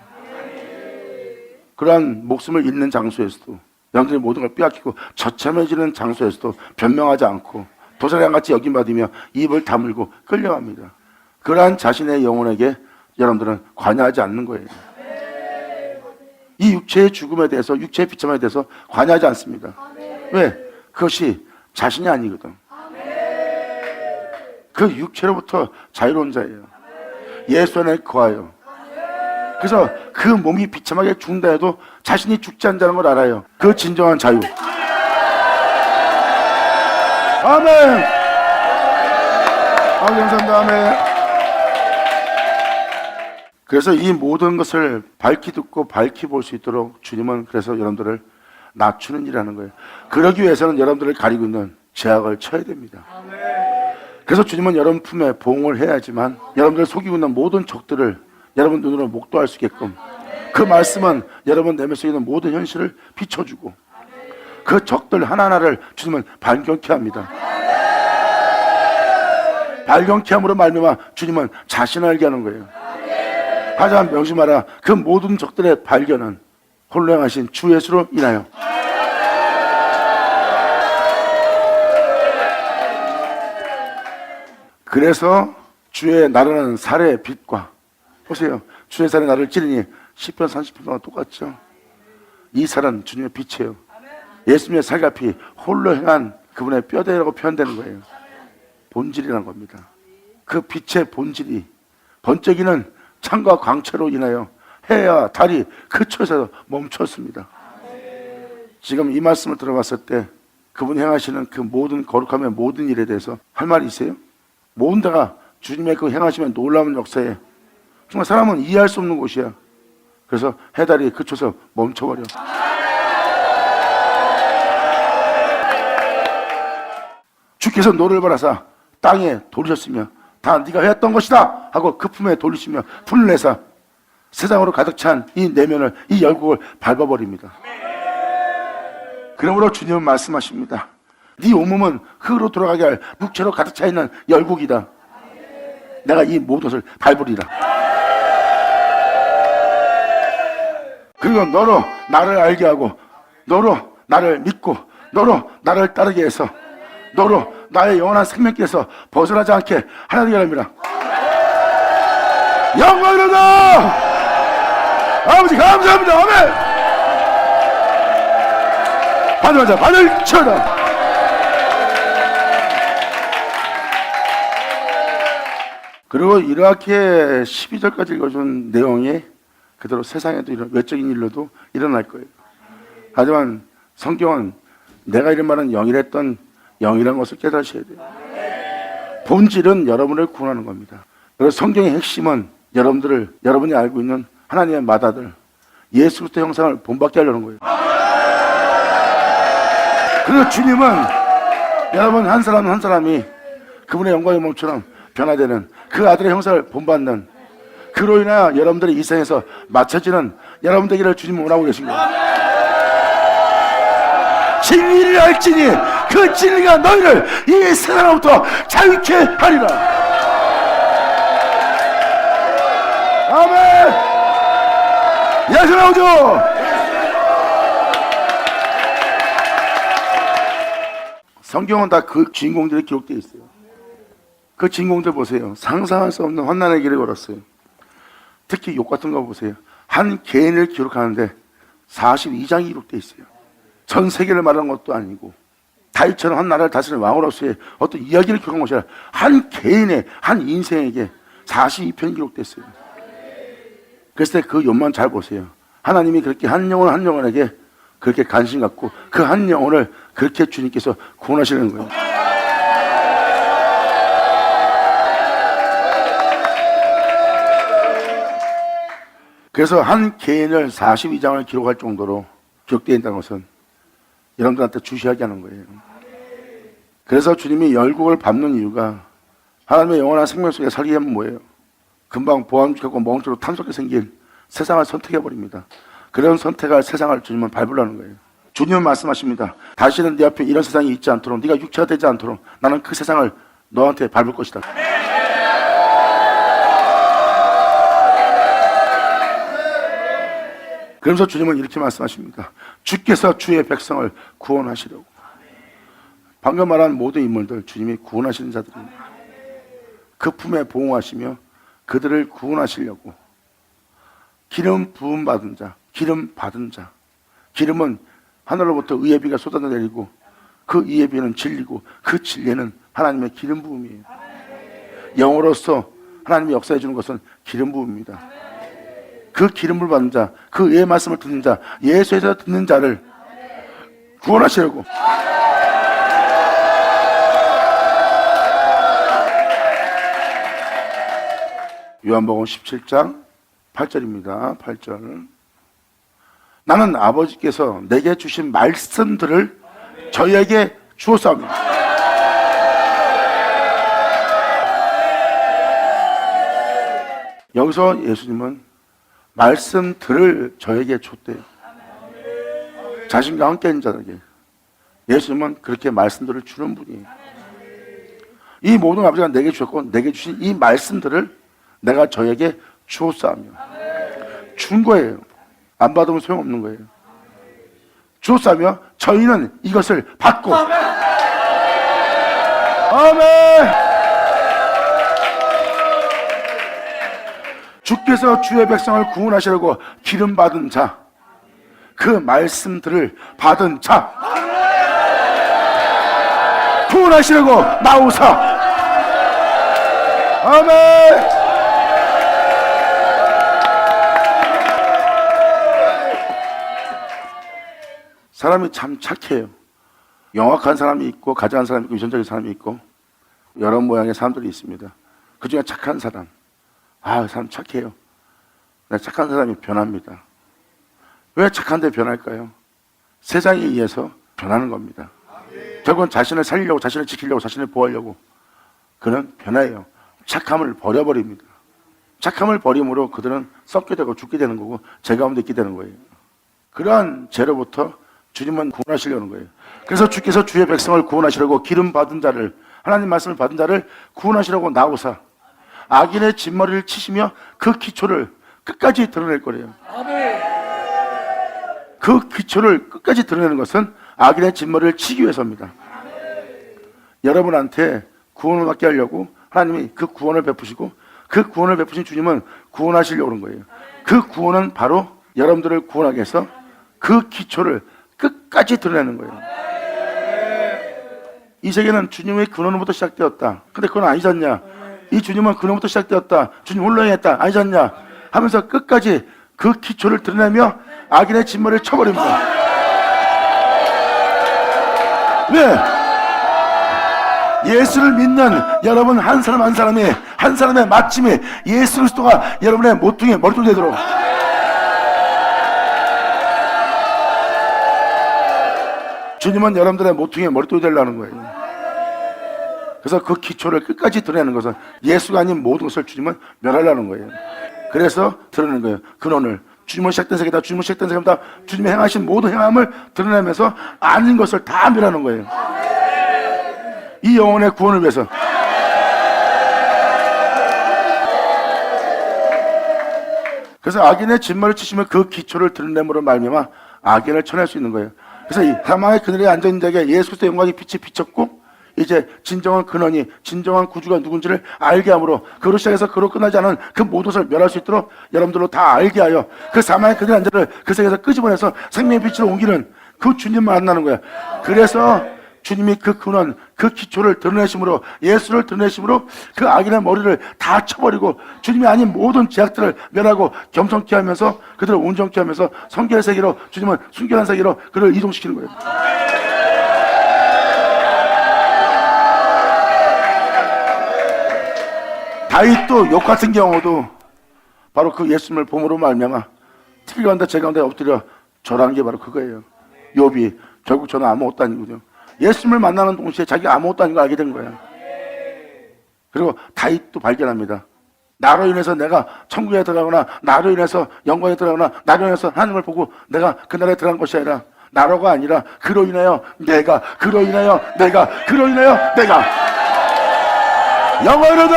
그러한 목숨을 잃는 장소에서도 여러분들이 모든 걸 빼앗기고 처참해지는 장소에서도 변명하지 않고 도사량같이 여김받으며 입을 다물고 끌려갑니다. 그러한 자신의 영혼에게 여러분들은 관여하지 않는 거예요. 이 육체의 죽음에 대해서, 육체의 비참함에 대해서 관여하지 않습니다. 왜? 그것이 자신이 아니거든. 그 육체로부터 자유로운 자예요. 예수 안에 거하여. 그래서 그 몸이 비참하게 죽는다 해도 자신이 죽지 않는다는 걸 알아요. 그 진정한 자유. 아멘. 감사합니다. 아멘. 그래서 이 모든 것을 밝히 듣고 밝히 볼 수 있도록 주님은 그래서 여러분들을 낮추는 일이라는 거예요. 그러기 위해서는 여러분들을 가리고 있는 제약을 쳐야 됩니다. 그래서 주님은 여러분 품에 보응을 해야지만 여러분들을 속이고 있는 모든 적들을 여러분 눈으로 목도할 수 있게끔 그 말씀은 여러분 내면 속에 있는 모든 현실을 비춰주고 그 적들 하나하나를 주님은 발견케 합니다. 발견케 함으로 말미암아 주님은 자신을 알게 하는 거예요. 하지만 명심하라. 그 모든 적들의 발견은 홀로 행하신 주 예수로 인하여. 그래서 주의 나라는 살의 빛과 보세요. 주의 살의 나를 찌르니 10편 30편과 똑같죠. 이 살은 주님의 빛이에요. 예수님의 살과 피 홀로 행한 그분의 뼈대라고 표현되는 거예요. 본질이라는 겁니다. 그 빛의 본질이 번쩍이는 창과 광채로 인하여 해와 달이 그쳐서 멈췄습니다. 지금 이 말씀을 들어봤을 때 그분이 행하시는 그 모든 거룩함의 모든 일에 대해서 할 말이 있어요? 모든 다가 주님의 그 행하시면 놀라운 역사에 정말 사람은 이해할 수 없는 곳이야. 그래서 해달이 그쳐서 멈춰버려. 주께서 노를 바라사 땅에 돌리셨으며 다 네가 했던 것이다 하고 그 품에 돌리시며 풀을 내사 세상으로 가득 찬 이 내면을, 이 열국을 밟아버립니다. 그러므로 주님은 말씀하십니다. 네 온몸은 흙으로 돌아가게 할 육체로 가득 차 있는 열국이다. 내가 이 모든 것을 밟으리라. 그리고 너로 나를 알게 하고 너로 나를 믿고 너로 나를 따르게 해서 너로 나의 영원한 생명길에서 벗어나지 않게 하나 되게 합니다. 영광이로다. 아버지 감사합니다. 아멘. 받으자 받을 쳐다. 그리고 이렇게 12절까지 읽어준 내용이 그대로 세상에도 이런 외적인 일로도 일어날 거예요. 하지만 성경은 내가 이런 말은 영이랬던 영이라는 것을 깨닫으셔야 돼요. 본질은 여러분을 구원하는 겁니다. 그래서 성경의 핵심은 여러분이 알고 있는 하나님의 맏아들 예수 그리스도 형상을 본받게 하려는 거예요. 그리고 주님은 여러분 한 사람 한 사람이 그분의 영광의 몸처럼 변화되는 그 아들의 형상을 본받는, 그로 인하여 여러분들이 이 세상에서 맞춰지는 여러분 되기를 주님은 원하고 계신 거예요. 진리를 알지니 그 진리가 너희를 이 세상으로부터 자유케 하리라. 아멘. 예수 나오죠. 성경은 다 그 주인공들이 기록되어 있어요. 그 주인공들 보세요. 상상할 수 없는 환난의 길을 걸었어요. 특히 욕 같은 거 보세요. 한 개인을 기록하는데 42장이 기록되어 있어요. 전 세계를 말하는 것도 아니고 다윗처럼 한 나라를 다스리는 왕으로서의 어떤 이야기를 기록한 것이 아니라 한 개인의 한 인생에게 42편이 기록됐어요. 그래서 그 욕만 잘 보세요. 하나님이 그렇게 한 영혼 한 영혼에게 그렇게 관심 갖고 그 한 영혼을 그렇게 주님께서 구원하시는 거예요. 그래서 한 개인을 42장을 기록할 정도로 기록되어 있다는 것은 여러분들한테 주시하게 하는 거예요. 그래서 주님이 열국을 밟는 이유가 하나님의 영원한 생명 속에 살게 하면 뭐예요? 금방 보암직하고 멍청으로 탐스럽게 생긴 세상을 선택해버립니다. 그런 선택할 세상을 주님은 밟으려는 거예요. 주님은 말씀하십니다. 다시는 네 앞에 이런 세상이 있지 않도록, 네가 육체가 되지 않도록 나는 그 세상을 너한테 밟을 것이다. 그러면서 주님은 이렇게 말씀하십니다. 주께서 주의 백성을 구원하시려고. 방금 말한 모든 인물들 주님이 구원하시는 자들입니다. 그 품에 보응하시며 그들을 구원하시려고 기름 부음 받은 자, 기름 받은 자. 기름은 하늘로부터 의의 비가 쏟아져 내리고 그 의의 비는 진리고 그 진리는 하나님의 기름 부음이에요. 영으로서 하나님이 역사해 주는 것은 기름 부음입니다. 그 기름을 받는 자, 그 의의 말씀을 듣는 자, 예수에서 듣는 자를 구원하시려고. 요한복음 17장 8절입니다. 8절. 나는 아버지께서 내게 주신 말씀들을 저희에게 주었사옵니다. 여기서 예수님은 말씀들을 저에게 줬대요. 자신과 함께 있는 자들에게. 예수님은 그렇게 말씀들을 주는 분이에요. 이 모든 아버지가 내게 주셨고 내게 주신 이 말씀들을 내가 저에게 주었사오며. 준 거예요. 안 받으면 소용없는 거예요. 주었사오며 저희는 이것을 받고. 아멘. 주께서 주의 백성을 구원하시려고 기름 받은 자, 그 말씀들을 받은 자, 구원하시려고 나오사. 아멘. 사람이 참 착해요. 영악한 사람이 있고 가장한 사람이 있고 유전적인 사람이 있고 여러 모양의 사람들이 있습니다. 그 중에 착한 사람, 사람 착해요. 착한 사람이 변합니다. 왜 착한데 변할까요? 세상에 의해서 변하는 겁니다. 결국은 자신을 살리려고, 자신을 지키려고, 자신을 보호하려고 그는 변해요. 착함을 버려버립니다. 착함을 버림으로 그들은 썩게 되고 죽게 되는 거고 죄 가운데 있게 되는 거예요. 그러한 죄로부터 주님은 구원하시려는 거예요. 그래서 주께서 주의 백성을 구원하시려고 기름 받은 자를, 하나님 말씀을 받은 자를 구원하시려고 나오사 악인의 진머리를 치시며 그 기초를 끝까지 드러낼 거래요. 그 기초를 끝까지 드러내는 것은 악인의 진머리를 치기 위해서입니다. 여러분한테 구원을 받게 하려고 하나님이 그 구원을 베푸시고 그 구원을 베푸신 주님은 구원하시려고 하는 거예요. 그 구원은 바로 여러분들을 구원하기 위해서 그 기초를 끝까지 드러내는 거예요. 이 세계는 주님의 근원부터 시작되었다. 근데 그건 아니지 않냐? 이 주님은 근원부터 시작되었다. 주님 홀로 행했다. 아니지 않냐? 하면서 끝까지 그 기초를 드러내며 악인의 진머리를 쳐버립니다. 왜? 예수를 믿는 여러분 한 사람 한 사람의 마침이 예수 그리스도가 여러분의 모퉁이에 머리통이 되도록. 주님은 여러분들의 모퉁이에 머리통이 되려는 거예요. 그래서 그 기초를 끝까지 드러내는 것은 예수가 아닌 모든 것을 주님은 멸하려는 거예요. 그래서 드러내는 거예요. 근원을. 주님은 시작된 세계다. 주님은 시작된 세계다. 주님이 행하신 모든 행함을 드러내면서 아닌 것을 다 멸하는 거예요. 이 영혼의 구원을 위해서. 그래서 악인의 진머리를 치시면 그 기초를 드러냄으로 말미암아 악인을 쳐낼 수 있는 거예요. 그래서 이 사망의 그늘에 앉아있는 자에게 예수 그리스도의 영광이 빛이 비쳤고 이제 진정한 근원이, 진정한 구주가 누군지를 알게 함으로 그로 시작해서 그로 끝나지 않은 그 모든 것을 멸할 수 있도록 여러분들로 다 알게 하여 그 사망의 그늘에 앉아를 그 세계에서 끄집어내서 생명의 빛으로 옮기는 그 주님만 만나는 거야. 그래서 주님이 그 근원, 그 기초를 드러내심으로, 예수를 드러내심으로 그 악인의 머리를 다 쳐버리고 주님이 아닌 모든 죄악들을 멸하고 겸손케 하면서 그들을 온전케 하면서 성결의 세계로, 주님은 순결한 세계로 그를 이동시키는 거예요. 다윗도 욕 같은 경우도 바로 그 예수님을 봄으로 말미암아 틀 가운데 제 가운데 엎드려 절하는 게 바로 그거예요. 욥이 결국 저는 아무것도 아니거든요. 예수님을 만나는 동시에 자기가 아무것도 아닌 걸 알게 된 거야. 그리고 다윗도 발견합니다. 나로 인해서 내가 천국에 들어가거나 나로 인해서 영광에 들어가거나 나로 인해서 하나님을 보고 내가 그날에 들어간 것이 아니라 나로가 아니라 그로 인하여 내가, 그로 인하여 내가, 그로 인하여 내가 영원으로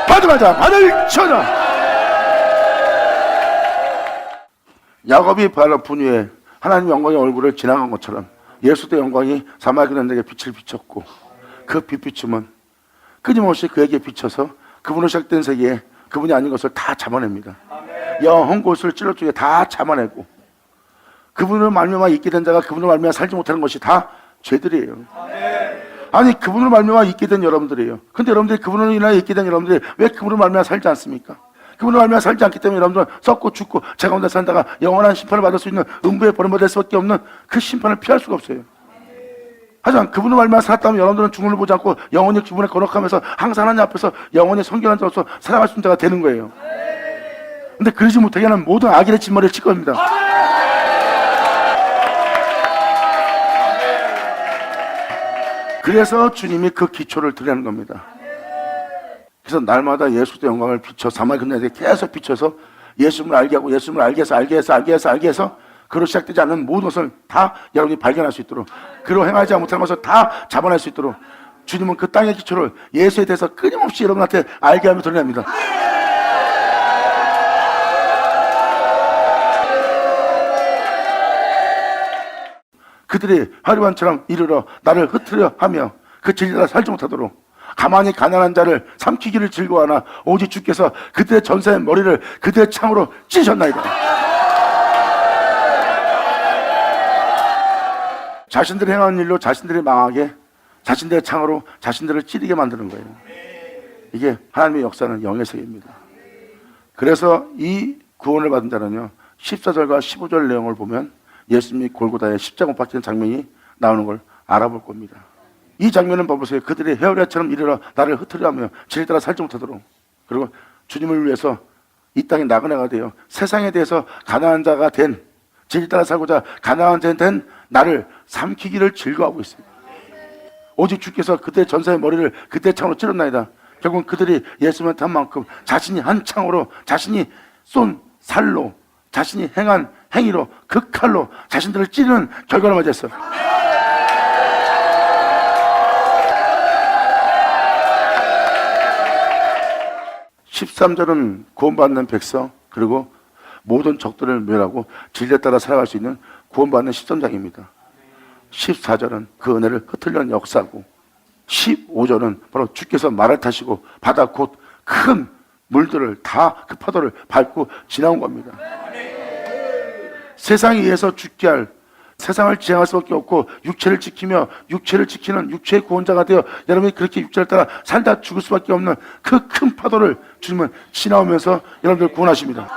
받으마자 받을 쳐라. 야곱이 바로 분유에 하나님 영광의 얼굴을 지나간 것처럼 예수도 영광이 사마리아 그들에게 빛을 비췄고 그 빛비춤은 끊임없이 그에게 비춰서 그분으로 시작된 세계에 그분이 아닌 것을 다 잡아냅니다. 영혼 곳을 찔러 쪽에 다 잡아내고 그분을 말미암아 있게 된 자가 그분을 말미암아 살지 못하는 것이 다 죄들이에요. 아니 그분을 말미암아 있게 된 여러분들이에요. 근데 여러분들이 그분을 인하여 있게 된 여러분들이 왜 그분을 말미암아 살지 않습니까? 그분을 말미암아 살지 않기 때문에 여러분들은 썩고 죽고 제 가운데 산다가 영원한 심판을 받을 수 있는 음부에 버림받을 수밖에 없는 그 심판을 피할 수가 없어요. 하지만 그분을 말미암아 살았다면 여러분들은 죽음을 보지 않고 영원히 기분에 거룩하면서 항상 하나님 앞에서 영원히 성결한 자로서 살아갈 수 있는 자가 되는 거예요. 근데 그러지 못하게 하는 모든 악인의 짓머리를 칠 겁니다. 그래서 주님이 그 기초를 드리는 겁니다. 그래서 날마다 예수의 영광을 비춰 사마리아 그들에게 계속 비춰서 예수님을 알게 하고 예수님을 알게 해서 그로 시작되지 않는 모든 것을 다 여러분이 발견할 수 있도록, 그로 행하지 못하는 것을 다 잡아낼 수 있도록 주님은 그 땅의 기초를 예수에 대해서 끊임없이 여러분한테 알게 하며 드러냅니다. 그들이 하루반처럼 이르러 나를 흩으려 하며 그 진리라 살지 못하도록 가만히 가난한 자를 삼키기를 즐거워하나 오직 주께서 그들의 전사의 머리를 그들의 창으로 찌셨나이다. 자신들이 행하는 일로 자신들이 망하게 자신들의 창으로 자신들을 찌르게 만드는 거예요. 이게 하나님의 역사는 영의 세계입니다. 그래서 이 구원을 받은 자는요 14절과 15절 내용을 보면 예수님이 골고다에 십자가 못 박히는 장면이 나오는 걸 알아볼 겁니다. 이 장면은 봐보세요. 그들이 헤어리아처럼 이르러 나를 흩으려 하며 진리 따라 살지 못하도록, 그리고 주님을 위해서 이 땅에 나그네가 되어 세상에 대해서 가난한 자가 된, 진리 따라 살고자 가난한 자 된 나를 삼키기를 즐거워하고 있습니다. 오직 주께서 그들의 전사의 머리를 그들의 창으로 찌른나이다. 결국은 그들이 예수님을 한 만큼 자신이 한 창으로, 자신이 쏜 살로, 자신이 행한 행위로, 그 칼로 자신들을 찌르는 결과를 맞이했어요. 13절은 구원받는 백성, 그리고 모든 적들을 멸하고 진리에 따라 살아갈 수 있는 구원받는 13장입니다. 14절은 그 은혜를 흩으려는 역사고, 15절은 바로 주께서 말을 타시고 바다 곧 큰 물들을 다 그 파도를 밟고 지나온 겁니다. 세상에 의해서 죽게 할, 세상을 지향할 수밖에 없고 육체를 지키며 육체를 지키는 육체의 구원자가 되어 여러분이 그렇게 육체를 따라 살다 죽을 수밖에 없는 그 큰 파도를 주님은 지나오면서 여러분들 구원하십니다.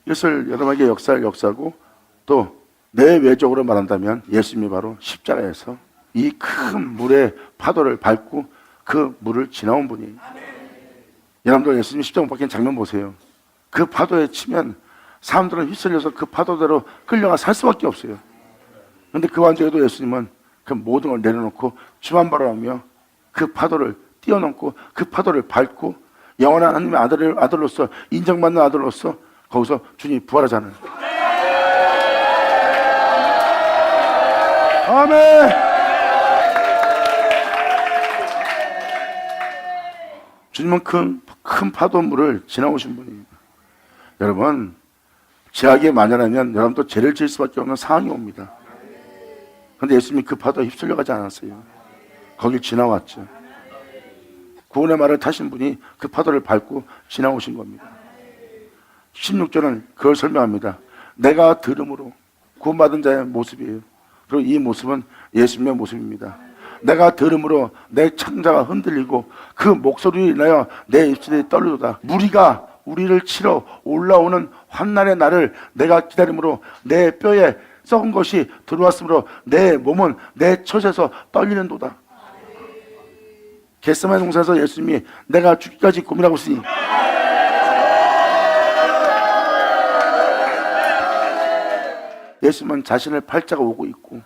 이것을 여러분에게 역사할 역사고, 또 내외적으로 말한다면 예수님이 바로 십자가에서 이 큰 물의 파도를 밟고 그 물을 지나온 분이에요. 여러분들 예수님 십자가 못 박힌 장면 보세요. 그 파도에 치면 사람들은 휩쓸려서 그 파도대로 끌려가 살 수밖에 없어요. 그런데 그 와중에도 예수님은 그 모든 걸 내려놓고 주만 바라보며 그 파도를 뛰어넘고 그 파도를 밟고 영원한 하나님의 아들로서 인정받는 아들로서 거기서 주님이 부활하잖아요. 아멘. 주님은 큰 파도물을 지나오신 분이에요. 여러분, 죄악이 만연하면 여러분도 죄를 지을 수밖에 없는 상황이 옵니다. 그런데 예수님이 그 파도에 휩쓸려 가지 않았어요. 거길 지나왔죠. 구원의 말을 타신 분이 그 파도를 밟고 지나오신 겁니다. 16절은 그걸 설명합니다. 내가 들음으로 구원받은 자의 모습이에요. 그리고 이 모습은 예수님의 모습입니다. 내가 들음으로 내 창자가 흔들리고 그 목소리로 인하여 내 입술이 떨리도다. 무리가 우리를 치러 올라오는 환난의 날을 내가 기다림으로 내 뼈에 썩은 것이 들어왔으므로 내 몸은 내 처에서 떨리는도다. 겟세마네 동산에서 예수님이 내가 죽기까지 고민하고 있으니 예수님은 자신을 팔자가 오고 있고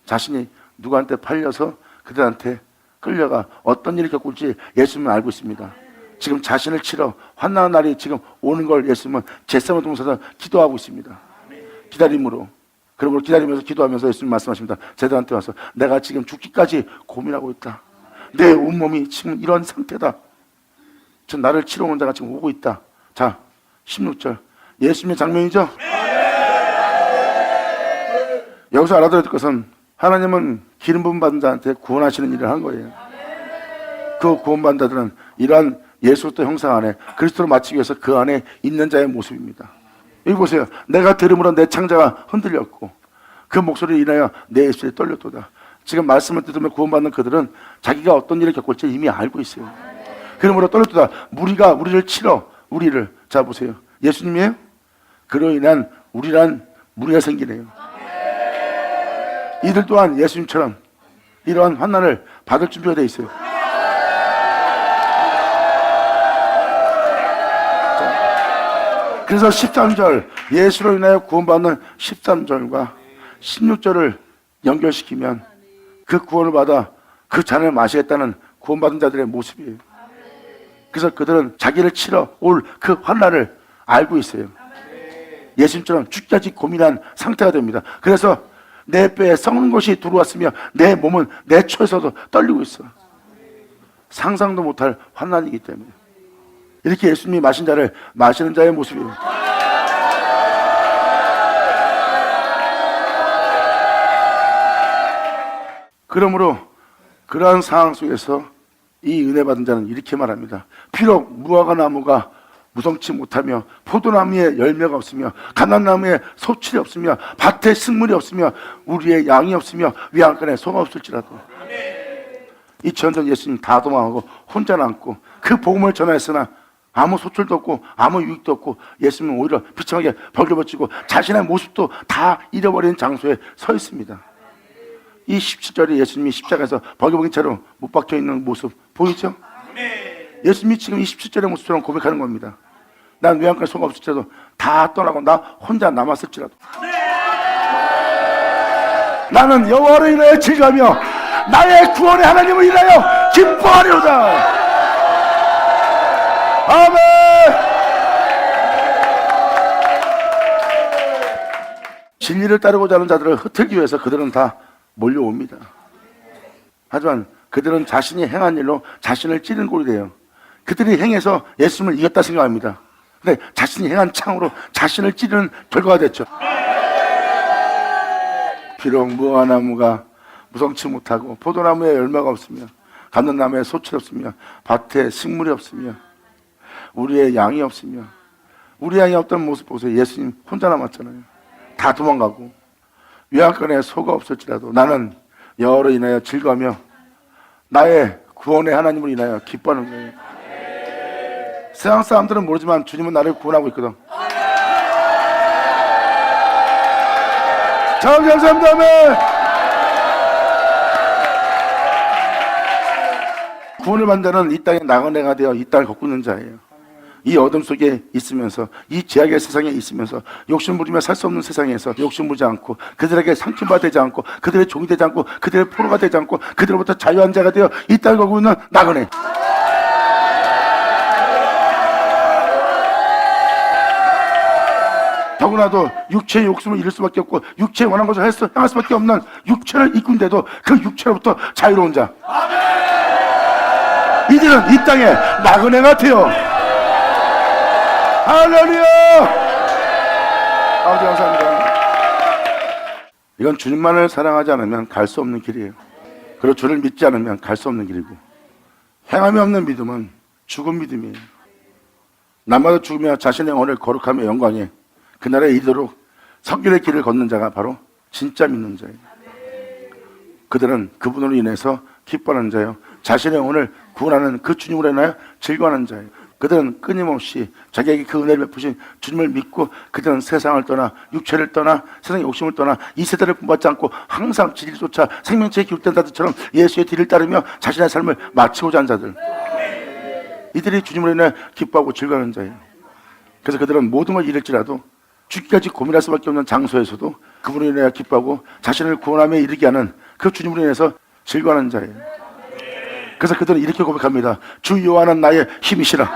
자신이 누구한테 팔려서 그들한테 끌려가 어떤 일을 겪을지 예수님은 알고 있습니다. 지금 자신을 치러 환난의 날이 지금 오는 걸 예수님은 겟세마네 동산에서 기도하고 있습니다. 기다림으로. 그리고 기다리면서 기도하면서 예수님 말씀하십니다. 제자한테 와서 내가 지금 죽기까지 고민하고 있다. 내 온몸이 지금 이런 상태다. 전 나를 치러 오는 자가 지금 오고 있다. 자, 16절 예수님의 장면이죠. 여기서 알아들어야 될 것은 하나님은 기름 부음 받은 자한테 구원하시는 일을 한 거예요. 그 구원받은 자들은 이러한 예수부터 형상 안에 그리스도로 마치기 위해서 그 안에 있는 자의 모습입니다. 여기 보세요. 내가 들음으로 내 창자가 흔들렸고 그 목소리를 인하여 내 입술이 떨렸도다. 지금 말씀을 들으며 구원받는 그들은 자기가 어떤 일을 겪을지 이미 알고 있어요. 그러므로 떨렸도다. 무리가 우리를 치러 우리를. 자 보세요. 예수님이에요? 그로 인한 우리란 무리가 생기네요. 이들 또한 예수님처럼 이러한 환난을 받을 준비가 되어 있어요. 그래서 13절 예수로 인하여 구원받는 13절과 16절을 연결시키면 그 구원을 받아 그 잔을 마시겠다는 구원받은 자들의 모습이에요. 그래서 그들은 자기를 치러 올 그 환난을 알고 있어요. 예수님처럼 죽기까지 고민한 상태가 됩니다. 그래서 내 뼈에 썩는 것이 들어왔으며 내 몸은 내 처에서도 떨리고 있어. 상상도 못할 환난이기 때문에 이렇게 예수님이 마신 자를 마시는 자의 모습이에요. 그러므로 그러한 상황 속에서 이 은혜 받은 자는 이렇게 말합니다. 비록 무화과 나무가 무성치 못하며 포도나무에 열매가 없으며 감람나무에 소출이 없으며 밭에 식물이 없으며 우리의 양이 없으며 외양간에 소가 없을지라도 이 전전 예수님 다 도망하고 혼자 남고 그 복음을 전하였으나 아무 소출도 없고 아무 유익도 없고 예수님은 오히려 비참하게 벌겨벗지고 자신의 모습도 다 잃어버린 장소에 서 있습니다. 이 17절에 예수님이 십자가에서 벌거벗은 채로 못 박혀 있는 모습 보이죠? 예수님이 지금 이 17절의 모습처럼 고백하는 겁니다. 난 외양간에 소가 없을지라도 다 떠나고 나 혼자 남았을지라도 나는 여호와로 인하여 즐거하며 나의 구원의 하나님을 인하여 기뻐하리로다. 아멘. 진리를 따르고자 하는 자들을 흩트기 위해서 그들은 다 몰려옵니다. 하지만 그들은 자신이 행한 일로 자신을 찌르는 꼴이 돼요. 그들이 행해서 예수님을 이겼다 생각합니다. 근데 자신이 행한 창으로 자신을 찌르는 결과가 됐죠. 비록 무화과나무가 무성치 못하고 포도나무에 열매가 없으며 감람나무에 소출이 없으며 밭에 식물이 없으며 우리의 양이 없으며 우리 양이 없던 모습 보세요. 예수님 혼자 남았잖아요. 다 도망가고 외양간에 소가 없을지라도 나는 여호와로 인하여 즐거하며 나의 구원의 하나님을 인하여 기뻐하는 거예요. 세상 사람들은 모르지만 주님은 나를 구원하고 있거든. 자, 감사합니다. 아멘. 구원을 받는 자는 이 땅에 나그네가 되어 이 땅을 걷고 있는 자예요. 이 어둠 속에 있으면서 이 죄악의 세상에 있으면서 욕심 부리며 살 수 없는 세상에서 욕심 부리지 않고 그들에게 상처가 되지 않고 그들의 종이 되지 않고 그들의 포로가 되지 않고 그들로부터 자유한 자가 되어 이 땅을 걷고 있는 나그네. 더구나도 육체의 욕심을 이룰 수밖에 없고 육체의 원한 것을 향할 수밖에 없는 육체를 이끈데도 그 육체로부터 자유로운 자. 이들은 이 땅에 나그네가 되어 할렐루야! 아버지 감사합니다. 이건 주님만을 사랑하지 않으면 갈 수 없는 길이에요. 그리고 주를 믿지 않으면 갈 수 없는 길이고 행함이 없는 믿음은 죽은 믿음이에요. 날마다 죽으며 자신의 영혼을 거룩하며 영광에 그날에 이르도록 성결의 길을 걷는 자가 바로 진짜 믿는 자예요. 그들은 그분으로 인해서 기뻐하는 자예요. 자신의 영혼을 구원하는 그 주님으로 인하여 즐거워하는 자예요. 그들은 끊임없이 자기에게 그 은혜를 베푸신 주님을 믿고 그들은 세상을 떠나 육체를 떠나 세상의 욕심을 떠나 이 세대를 본받지 않고 항상 진리를 쫓아 생명체에 기울된 자들처럼 예수의 뒤를 따르며 자신의 삶을 마치고자 하는 자들, 이들이 주님으로 인해 기뻐하고 즐거워하는 자예요. 그래서 그들은 모든 걸 잃을지라도 죽기까지 고민할 수밖에 없는 장소에서도 그분으로 인해 기뻐하고 자신을 구원함에 이르게 하는 그 주님으로 인해서 즐거워하는 자예요. 그래서 그들은 이렇게 고백합니다. 주 여호와는 나의 힘이시라.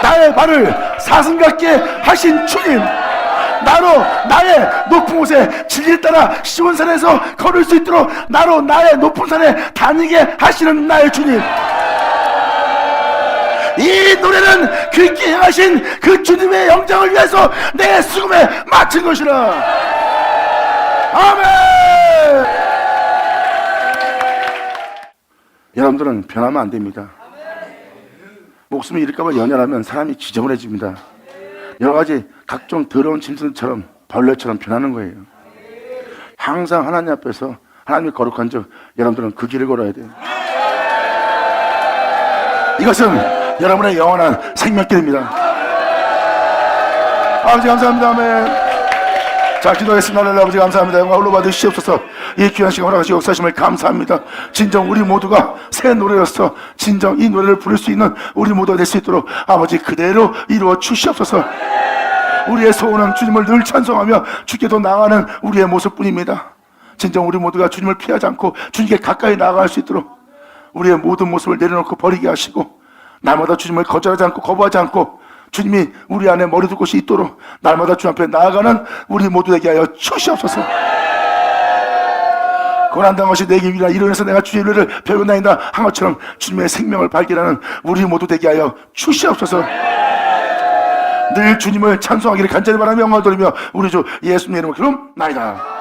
나의 발을 사슴 같게 하신 주님, 나로 나의 높은 곳에 진리를 따라 시온산에서 걸을 수 있도록 나로 나의 높은 산에 다니게 하시는 나의 주님, 이 노래는 그렇게 행하신 그 주님의 영광을 위해서 내 수금에 마친 것이라. 아멘. 여러분들은 변하면 안 됩니다. 목숨을 잃을까봐 연연하면 사람이 지저분해집니다. 여러 가지 각종 더러운 짐승처럼 벌레처럼 변하는 거예요. 항상 하나님 앞에서 하나님이 거룩한 적, 여러분들은 그 길을 걸어야 돼요. 이것은 여러분의 영원한 생명길입니다. 아버지 감사합니다. 아멘. 자, 기도하겠습니다. 하나님 아버지 감사합니다. 영광 홀로 받으시옵소서. 이 귀한 시간 허락하시고 역사하심을 감사합니다. 진정 우리 모두가 새 노래로서 진정 이 노래를 부를 수 있는 우리 모두가 될 수 있도록 아버지 그대로 이루어 주시옵소서. 우리의 소원은 주님을 늘 찬송하며 주께 더 나아가는 우리의 모습뿐입니다. 진정 우리 모두가 주님을 피하지 않고 주님께 가까이 나아갈 수 있도록 우리의 모든 모습을 내려놓고 버리게 하시고, 날마다 주님을 거절하지 않고 거부하지 않고 주님이 우리 안에 머리둘 곳이 있도록 날마다 주님 앞에 나아가는 우리 모두 되게 하여 주시옵소서. 고난당한 것이 내게 위라 이로해서 내가 주의 은혜를 배워나이다 한 것처럼 주님의 생명을 발견하는 우리 모두 되게 하여 주시옵소서. 늘 주님을 찬송하기를 간절히 바라며 영광을 돌리며 우리 주 예수님의 이름으로 기도하옵나이다.